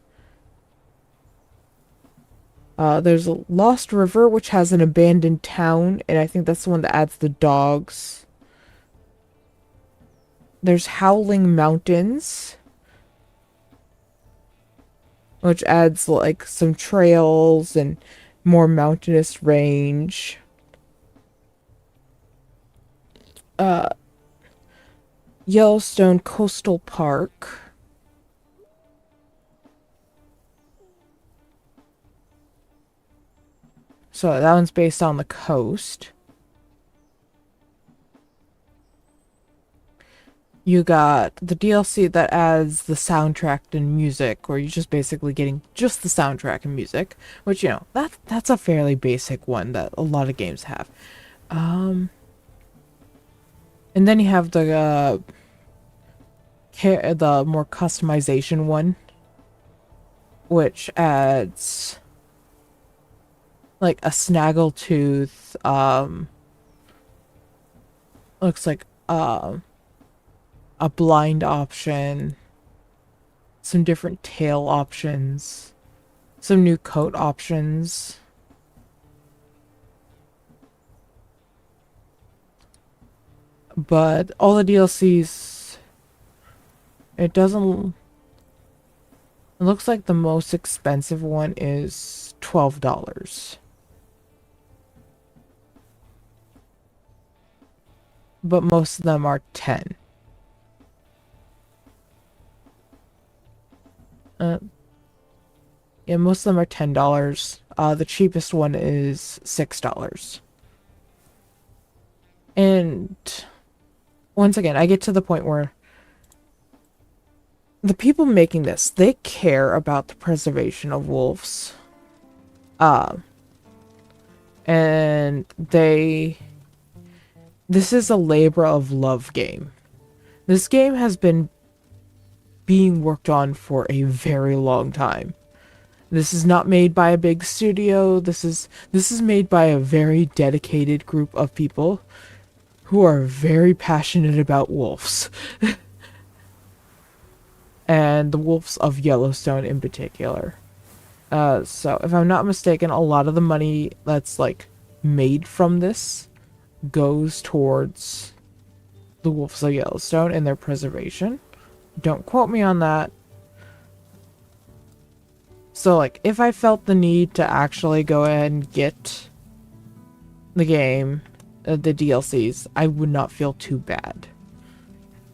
There's a Lost River, which has an abandoned town, and I think that's the one that adds the dogs. There's Howling Mountains, which adds like some trails and more mountainous range. Yellowstone Coastal Park. So that one's based on the coast. You got the DLC that adds the soundtrack and music, or you're just basically getting just the soundtrack and music, which, you know, that's a fairly basic one that a lot of games have. Um, and then you have the more customization one, which adds like a snaggletooth, looks like a blind option, some different tail options, some new coat options. But all the DLCs, it doesn't, it looks like the most expensive one is $12. But most of them are 10. Yeah, most of them are $10. The cheapest one is $6. And once again, I get to the point where the people making this, they care about the preservation of wolves. And this is a labor of love game. This game has been being worked on for a very long time. This is not made by a big studio. This is made by a very dedicated group of people who are very passionate about wolves. And the wolves of Yellowstone in particular. So if I'm not mistaken, a lot of the money that's like made from this goes towards the wolves of Yellowstone and their preservation. Don't quote me on that. So like if I felt the need to actually go ahead and get the game, the DLCs, I would not feel too bad.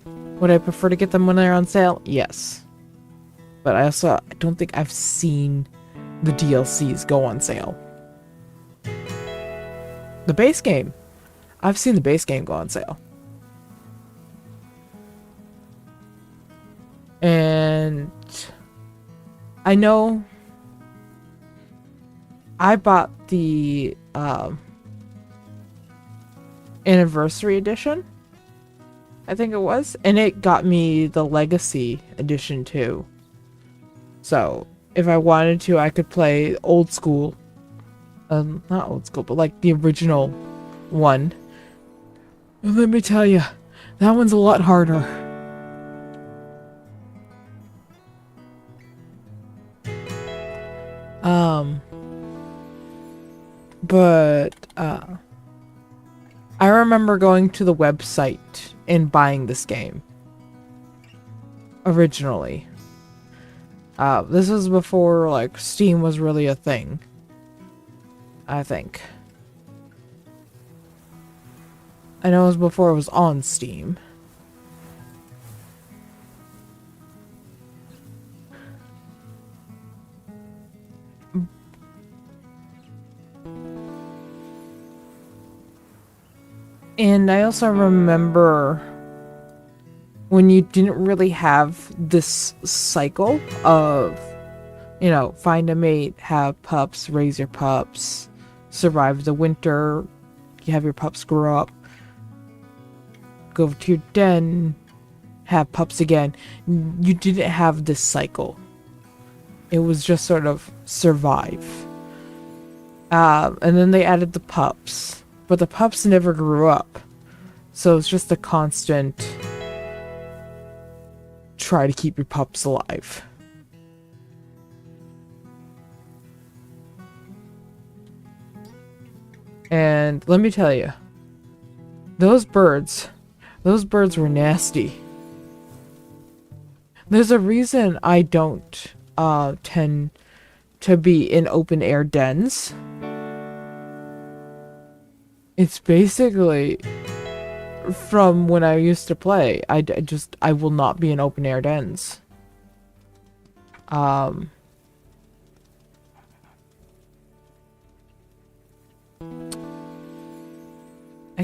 Would I prefer to get them when they're on sale? Yes. But I don't think I've seen the DLCs go on sale. The base game, I've seen the base game go on sale. And I know I bought the anniversary edition, I think it was, and it got me the legacy edition too. So if I wanted to, I could play old school, not old school, but like the original one. And let me tell you, that one's a lot harder. But I remember going to the website and buying this game originally. This was before like Steam was really a thing, I think. I know it was before it was on Steam. And I also remember when you didn't really have this cycle of, you know, find a mate, have pups, raise your pups, survive the winter, you have your pups grow up, go to your den, have pups again. You didn't have this cycle. It was just sort of survive. And then they added the pups. But the pups never grew up. So it's just a constant try to keep your pups alive. And let me tell you, those birds were nasty. There's a reason I don't tend to be in open air dens. It's basically from when I used to play. I will not be in open air dens. I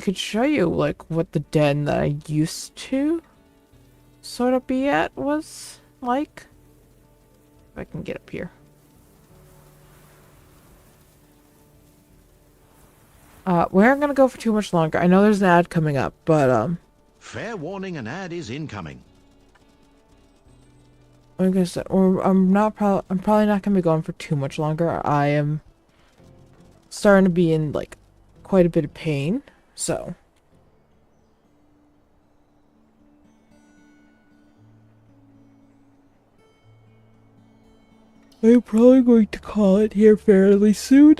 could show you like what the den that I used to sort of be at was like. If I can get up here. We aren't gonna go for too much longer. I know there's an ad coming up, but Fair warning, an ad is incoming. like I said, I'm probably not gonna be going for too much longer. I am starting to be in like quite a bit of pain, so. I'm probably going to call it here fairly soon.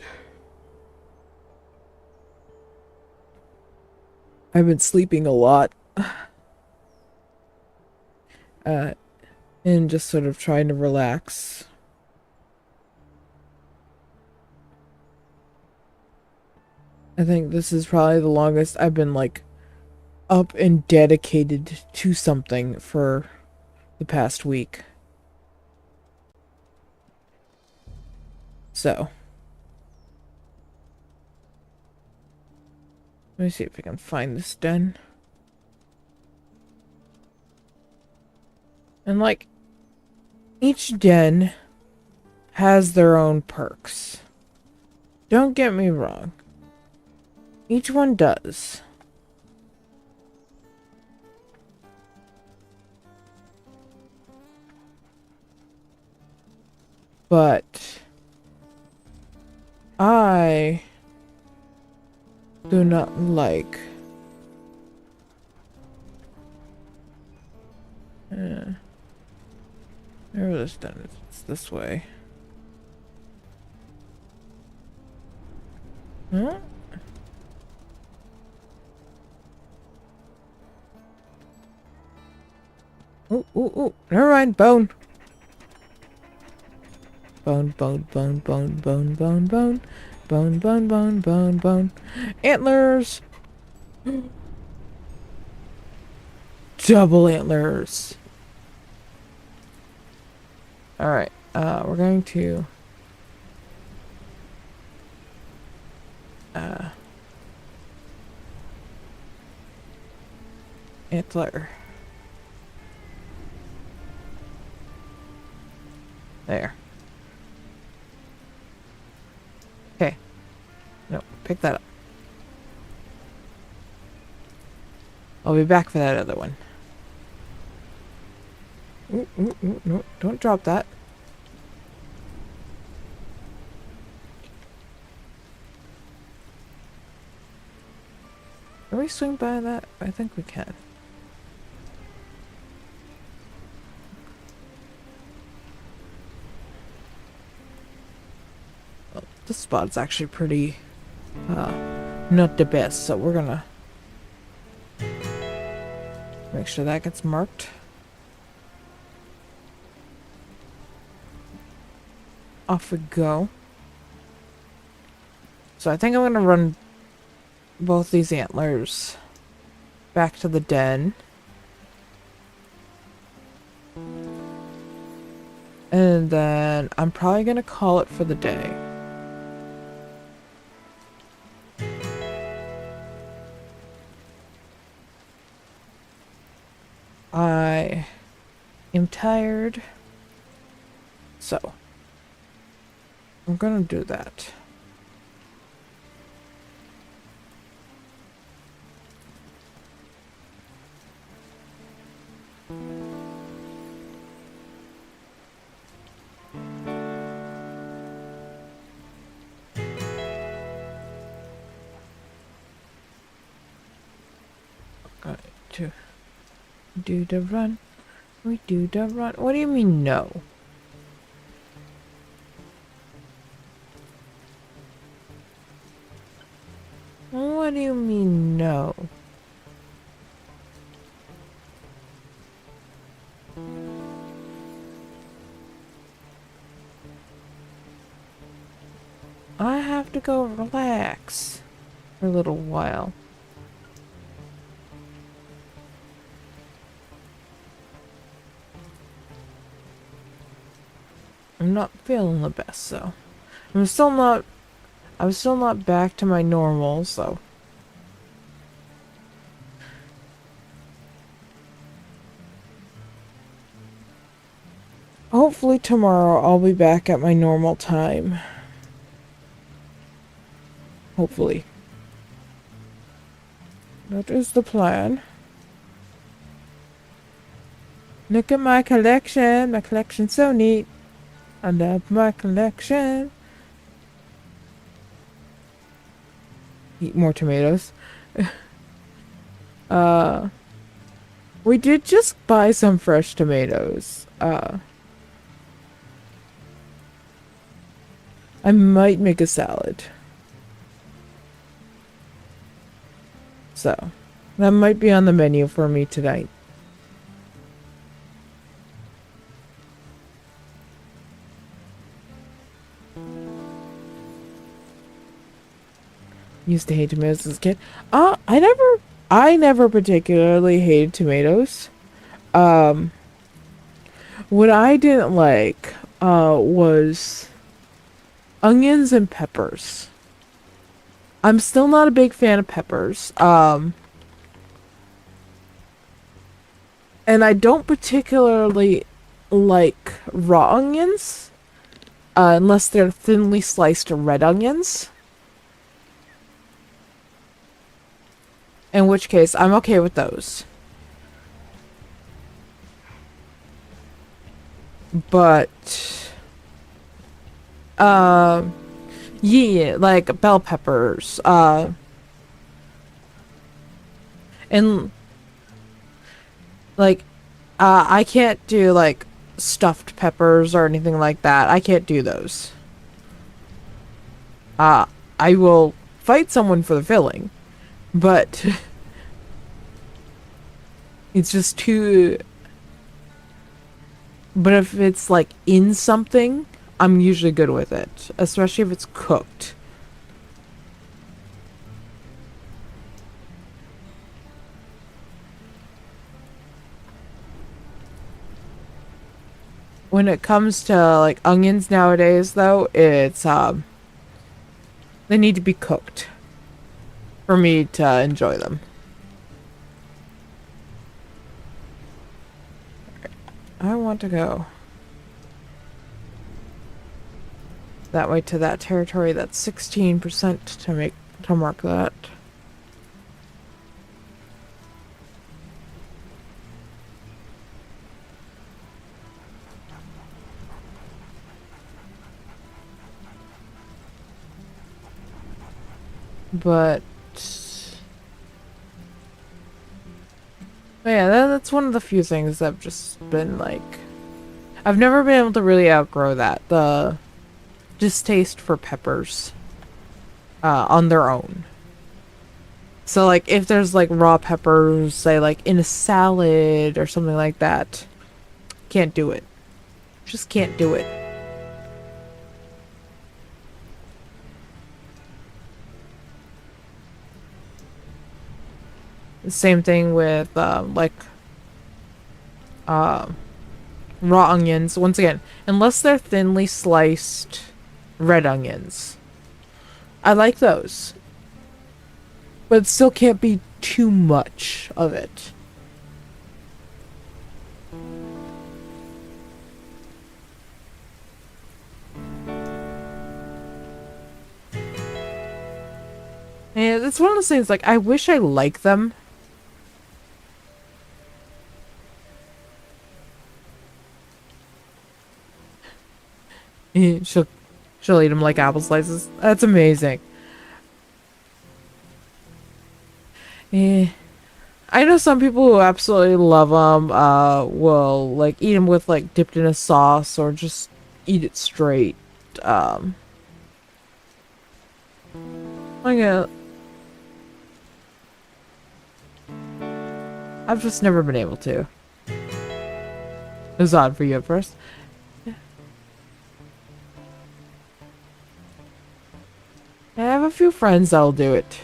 I've been sleeping a lot. And just sort of trying to relax. I think this is probably the longest I've been like up and dedicated to something for the past week. So. Let me see if I can find this den. And like, each den has their own perks. Don't get me wrong. Each one does. But I do not like where this done is. It's this way. Huh? Ooh, ooh, ooh. Never mind. Bone. Bone, bone, bone, bone, bone, bone, bone. Bone, bone, bone, bone, bone. Antlers! Double antlers. Alright, we're going to antler. There. Okay. No, pick that up. I'll be back for that other one. Ooh, ooh, ooh, no, don't drop that. Can we swing by that? I think we can. Well, this spot's actually pretty, not the best, so we're gonna make sure that gets marked. Off we go. So I think I'm gonna run both these antlers back to the den. And then I'm probably gonna call it for the day. I am tired, so I'm gonna do that. Got to do the run. We do the run. What do you mean no? What do you mean no? I have to go relax for a little while. I'm not feeling the best, so I'm still not back to my normal, so hopefully tomorrow I'll be back at my normal time. Hopefully. That is the plan. Look at my collection. My collection's so neat. I love my collection. Eat more tomatoes. We did just buy some fresh tomatoes. I might make a salad. So, that might be on the menu for me tonight. Used to hate tomatoes as a kid. I never particularly hated tomatoes. What I didn't like, was onions and peppers. I'm still not a big fan of peppers. And I don't particularly like raw onions, unless they're thinly sliced red onions. In which case, I'm okay with those. But, yeah, like bell peppers, and like, I can't do like stuffed peppers or anything like that. I can't do those. I will fight someone for the filling, but it's just too. But if it's like in something, I'm usually good with it, especially if it's cooked. When it comes to like onions nowadays though, it's they need to be cooked for me to enjoy them. I want to go that way to that territory. That's 16% to mark that. But yeah, that's one of the few things I've just been like, I've never been able to really outgrow that, the distaste for peppers on their own. So like if there's like raw peppers, say like in a salad or something like that, can't do it. Just can't do it. The same thing with raw onions. Once again, unless they're thinly sliced red onions, I like those, but it still can't be too much of it. And it's one of those things, like, I wish I liked them. She'll eat them like apple slices. That's amazing. I know some people who absolutely love them, will, like, eat them with, like, dipped in a sauce or just eat it straight. Like, I've just never been able to. It was odd for you at first. I have a few friends that'll do it.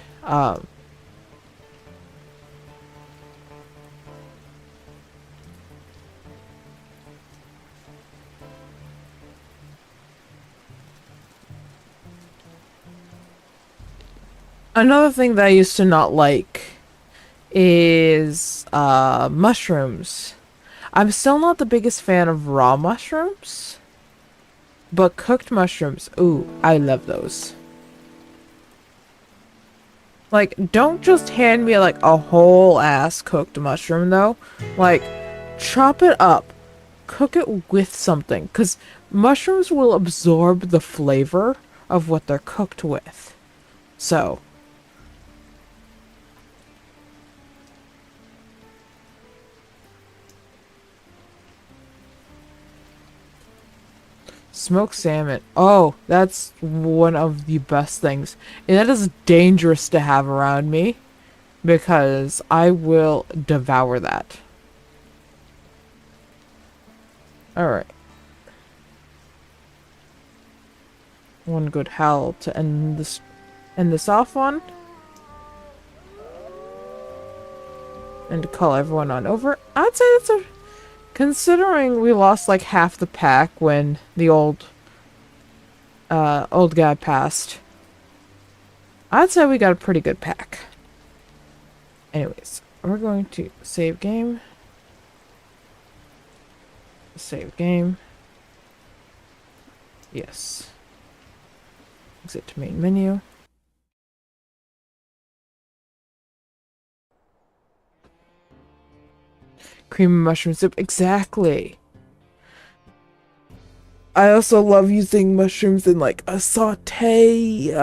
Another thing that I used to not like is mushrooms. I'm still not the biggest fan of raw mushrooms, but cooked mushrooms, ooh, I love those. Like, don't just hand me like a whole ass cooked mushroom though. Like, chop it up, cook it with something, because mushrooms will absorb the flavor of what they're cooked with. So, smoked salmon. Oh, that's one of the best things. And that is dangerous to have around me because I will devour that. Alright. One good howl to end this off on. And to call everyone on over. I'd say that's a... Considering we lost like half the pack when the old guy passed, I'd say we got a pretty good pack. Anyways, we're going to save game. Save game. Yes. Exit to main menu. Cream and mushroom soup. Exactly. I also love using mushrooms in like a saute.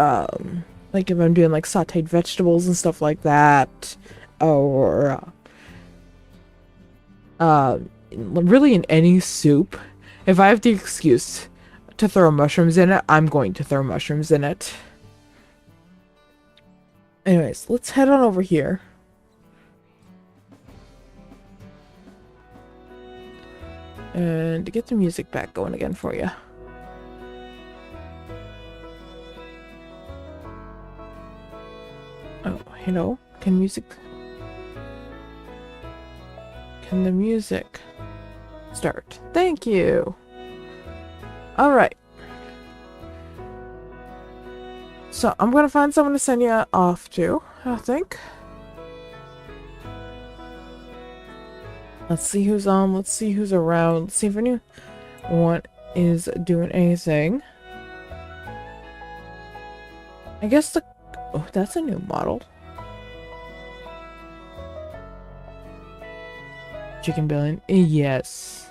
Like if I'm doing like sauteed vegetables and stuff like that. Or really in any soup. If I have the excuse to throw mushrooms in it, I'm going to throw mushrooms in it. Anyways, let's head on over here. And to get the music back going again for you. Oh, hello? Can the music start? Thank you. Alright. So, I'm gonna find someone to send you off to, I think. Let's see who's on. Let's see who's around. Let's see if anyone is doing anything. I guess the... Oh, that's a new model. Chicken billion. Yes.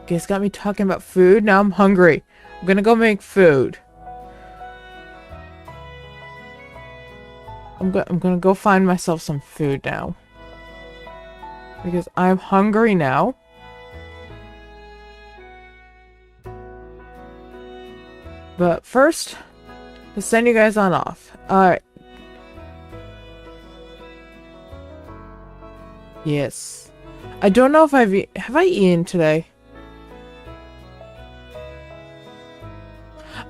Okay, it's got me talking about food. Now I'm hungry. I'm gonna go make food. I'm gonna go find myself some food now. Because I'm hungry now. But first, to send you guys on off. Alright. Yes. I don't know if have I eaten today?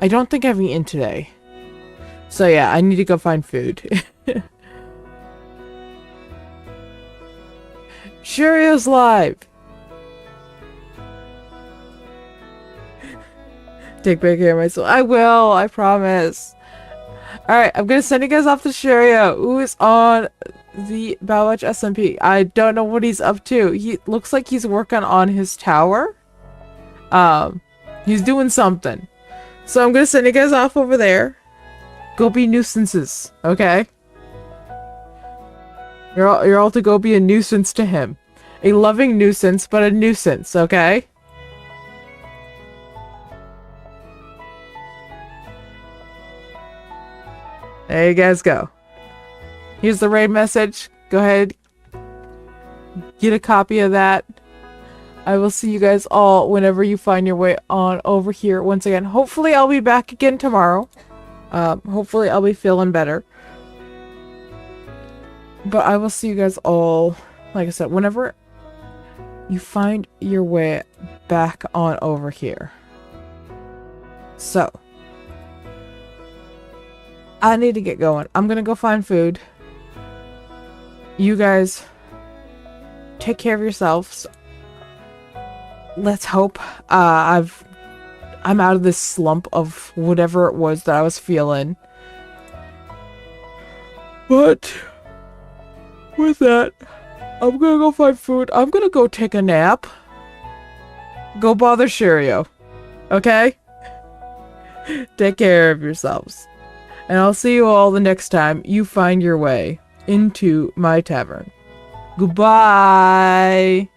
I don't think I've eaten today. So yeah, I need to go find food. Cheerios live! Take better care of myself. I will, I promise. Alright, I'm gonna send you guys off to Cheerio, who is on the Balwatch SMP. I don't know what he's up to. He looks like he's working on his tower. He's doing something. So I'm gonna send you guys off over there. Go be nuisances, okay? You're all to go be a nuisance to him. A loving nuisance, but a nuisance, okay? There you guys go. Here's the raid message. Go ahead. Get a copy of that. I will see you guys all whenever you find your way on over here once again. Hopefully I'll be back again tomorrow. Hopefully I'll be feeling better. But I will see you guys all, like I said, whenever you find your way back on over here. So, I need to get going. I'm gonna go find food. You guys, take care of yourselves. Let's hope I'm out of this slump of whatever it was that I was feeling. But with that, I'm gonna go find food. I'm gonna go take a nap. Go bother Shirio. Okay? Take care of yourselves. And I'll see you all the next time you find your way into my tavern. Goodbye!